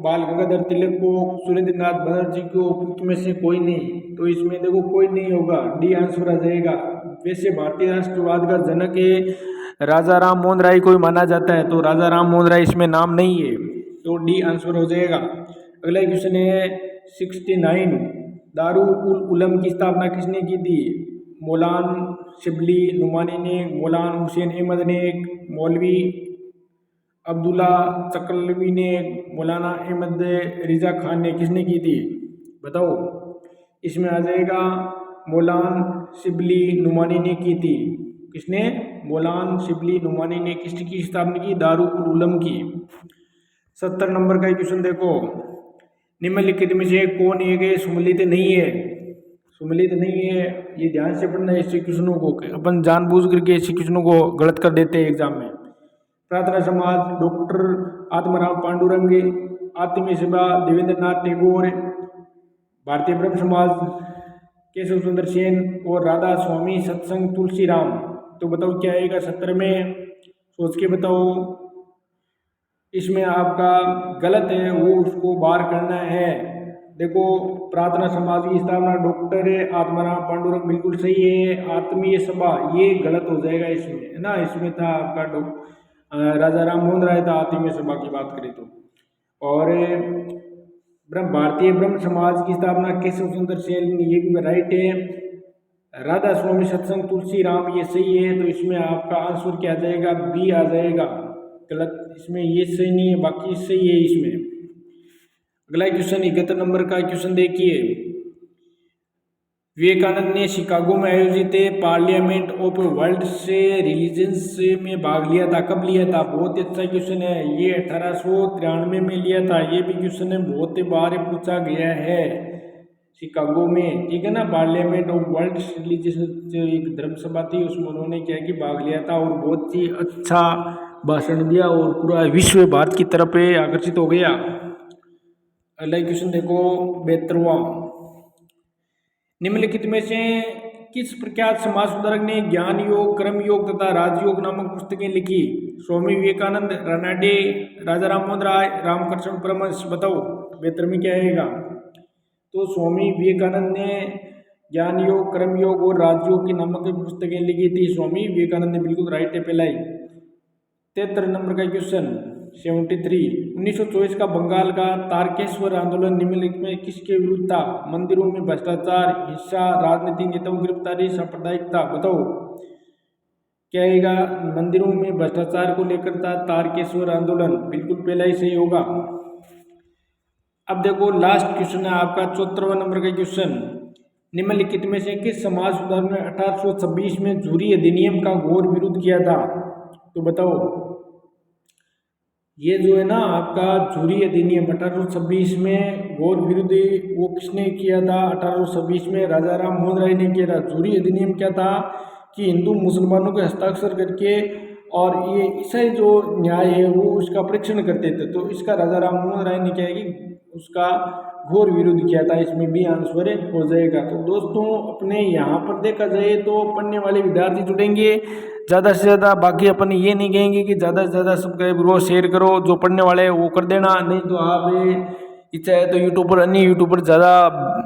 Speaker 1: बाल गंगाधर तिलक को, सुरेंद्र नाथ बनर्जी को, उपयुक्त में से कोई नहीं। तो इसमें देखो कोई नहीं होगा, डी आंसर आ जाएगा। वैसे भारतीय राष्ट्रवाद का जनक है राजा राम मोहन राय को माना जाता है, तो राजा राम मोहन राय इसमें नाम नहीं है, तो डी आंसर हो जाएगा। अगला क्वेश्चन है 69, दारुल उलूम की स्थापना किसने की थी। मौलाना शिबली नुमानी ने, मौलाना हुसैन अहमद ने, मौलवी अब्दुल्ला चकलवी ने, मौलाना अहमद रिजा खान ने, किसने की थी बताओ। इसमें आ जाएगा मौलाना शिबली नुमानी ने की थी। किसने, मौलाना शिबली नुमानी ने किसकी स्थापना की, दारुल उलूम की। 70 नंबर का क्वेश्चन देखो, निम्नलिखित में से कौन एक सम्मिलित नहीं है। सम्मिलित नहीं है, ये ध्यान से पढ़ना है ऐसे क्वेश्चनों को, अपन जानबूझ करके ऐसे क्वेश्चनों को गलत कर देते हैं एग्जाम में। प्रार्थना समाज डॉक्टर आत्माराम पांडुरंग, आत्मीय सभा देवेंद्र नाथ टैगोर, भारतीय ब्रह्म समाज केशव सुंदर सेन और राधा स्वामी सत्संग तुलसीराम। तो बताओ क्या आएगा 70 में, सोच के बताओ। इसमें आपका गलत है वो उसको बाहर करना है। देखो प्रार्थना समाज की स्थापना डॉक्टर आत्माराम पांडुरंग बिल्कुल सही है, आत्मीय सभा ये गलत हो जाएगा इसमें, है ना। इसमें था आपका राजा राम मोहन राय था आत्मीय सभा की बात करें तो। और भारतीय ब्रह्म समाज की स्थापना केशव सुंदर सेन, ये भी राइट है। राधा स्वामी सत्संग तुलसीराम ये सही है, तो इसमें आपका आंसर क्या आ जाएगा, बी आ जाएगा। गलत इसमें ये सही नहीं है, बाकी सही है इसमें। अगला क्वेश्चन 71 नंबर का क्वेश्चन देखिए, विवेकानंद ने शिकागो में आयोजित पार्लियामेंट ऑफ वर्ल्ड से रिलीजन्स में भाग लिया था, कब लिया था। बहुत अच्छा क्वेश्चन है ये, 1893 में लिया था। ये भी क्वेश्चन है बहुत बार पूछा गया है शिकागो में, ठीक है ना। पार्लियामेंट ऑफ वर्ल्ड रिलीजन्स जो एक धर्म सभा थी उसमें उन्होंने क्या कि भाग लिया था और बहुत ही अच्छा भाषण दिया और पूरा विश्व भारत की तरफ आकर्षित हो गया। अगला क्वेश्चन देखो 72वां, निम्नलिखित में से किस प्रख्यात समाज सुधारक ने ज्ञान योग, कर्म योग तथा राजयोग नामक पुस्तकें लिखी। स्वामी विवेकानंद, रानाडे, राजा राम मोहन राय, रामकृष्ण परमहंस। बताओ 72 में क्या आएगा। तो स्वामी विवेकानंद ने ज्ञान योग, कर्म योग और राजयोग की नामक पुस्तकें लिखी थी। स्वामी विवेकानंद ने बिल्कुल राइट है पहला ही। 73 नंबर का क्वेश्चन 73, 1924 का बंगाल का तारकेश्वर आंदोलन निम्नलिखित में किसके विरुद्ध था। मंदिरों में भ्रष्टाचार, हिंसा, राजनीतिक नेताओं की गिरफ्तारी, सांप्रदायिकता। बताओ क्या आएगा। मंदिरों में भ्रष्टाचार को लेकर था तारकेश्वर आंदोलन, बिल्कुल पहला ही सही होगा। अब देखो लास्ट क्वेश्चन है आपका 74वां नंबर का क्वेश्चन, निम्नलिखित में से किस समाज सुधारक ने 1826 में जूरी अधिनियम का घोर विरोध किया था। तो बताओ ये जो है ना आपका जूरी अधिनियम 1826 में घोर विरोध वो किसने किया था। 1826 में राजा राम मोहन राय ने किया था। जूरी अधिनियम क्या था कि हिंदू मुसलमानों के हस्ताक्षर करके और ये ईसाई जो न्याय है वो उसका परीक्षण करते थे, तो इसका राजा राम मोहन राय ने क्या है कि उसका घोर विरोध किया था। इसमें भी आंसर हो जाएगा। तो दोस्तों अपने यहाँ पर देखा जाए तो पढ़ने वाले विद्यार्थी जुड़ेंगे ज़्यादा से ज़्यादा। बाकी अपन ये नहीं कहेंगे कि ज़्यादा से ज़्यादा सब्सक्राइब करो, शेयर करो, जो पढ़ने वाले हैं वो कर देना। नहीं तो आप इच्छा है तो यूट्यूबर, अन्य यूट्यूबर ज़्यादा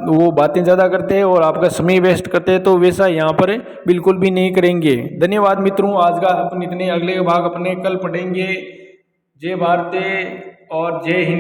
Speaker 1: वो बातें ज़्यादा करते हैं और आपका समय वेस्ट करते हैं, तो वैसा यहाँ पर बिल्कुल भी नहीं करेंगे। धन्यवाद मित्रों, आज का अपन इतने, अगले भाग अपने कल पढ़ेंगे। जय भारत और जय हिंद।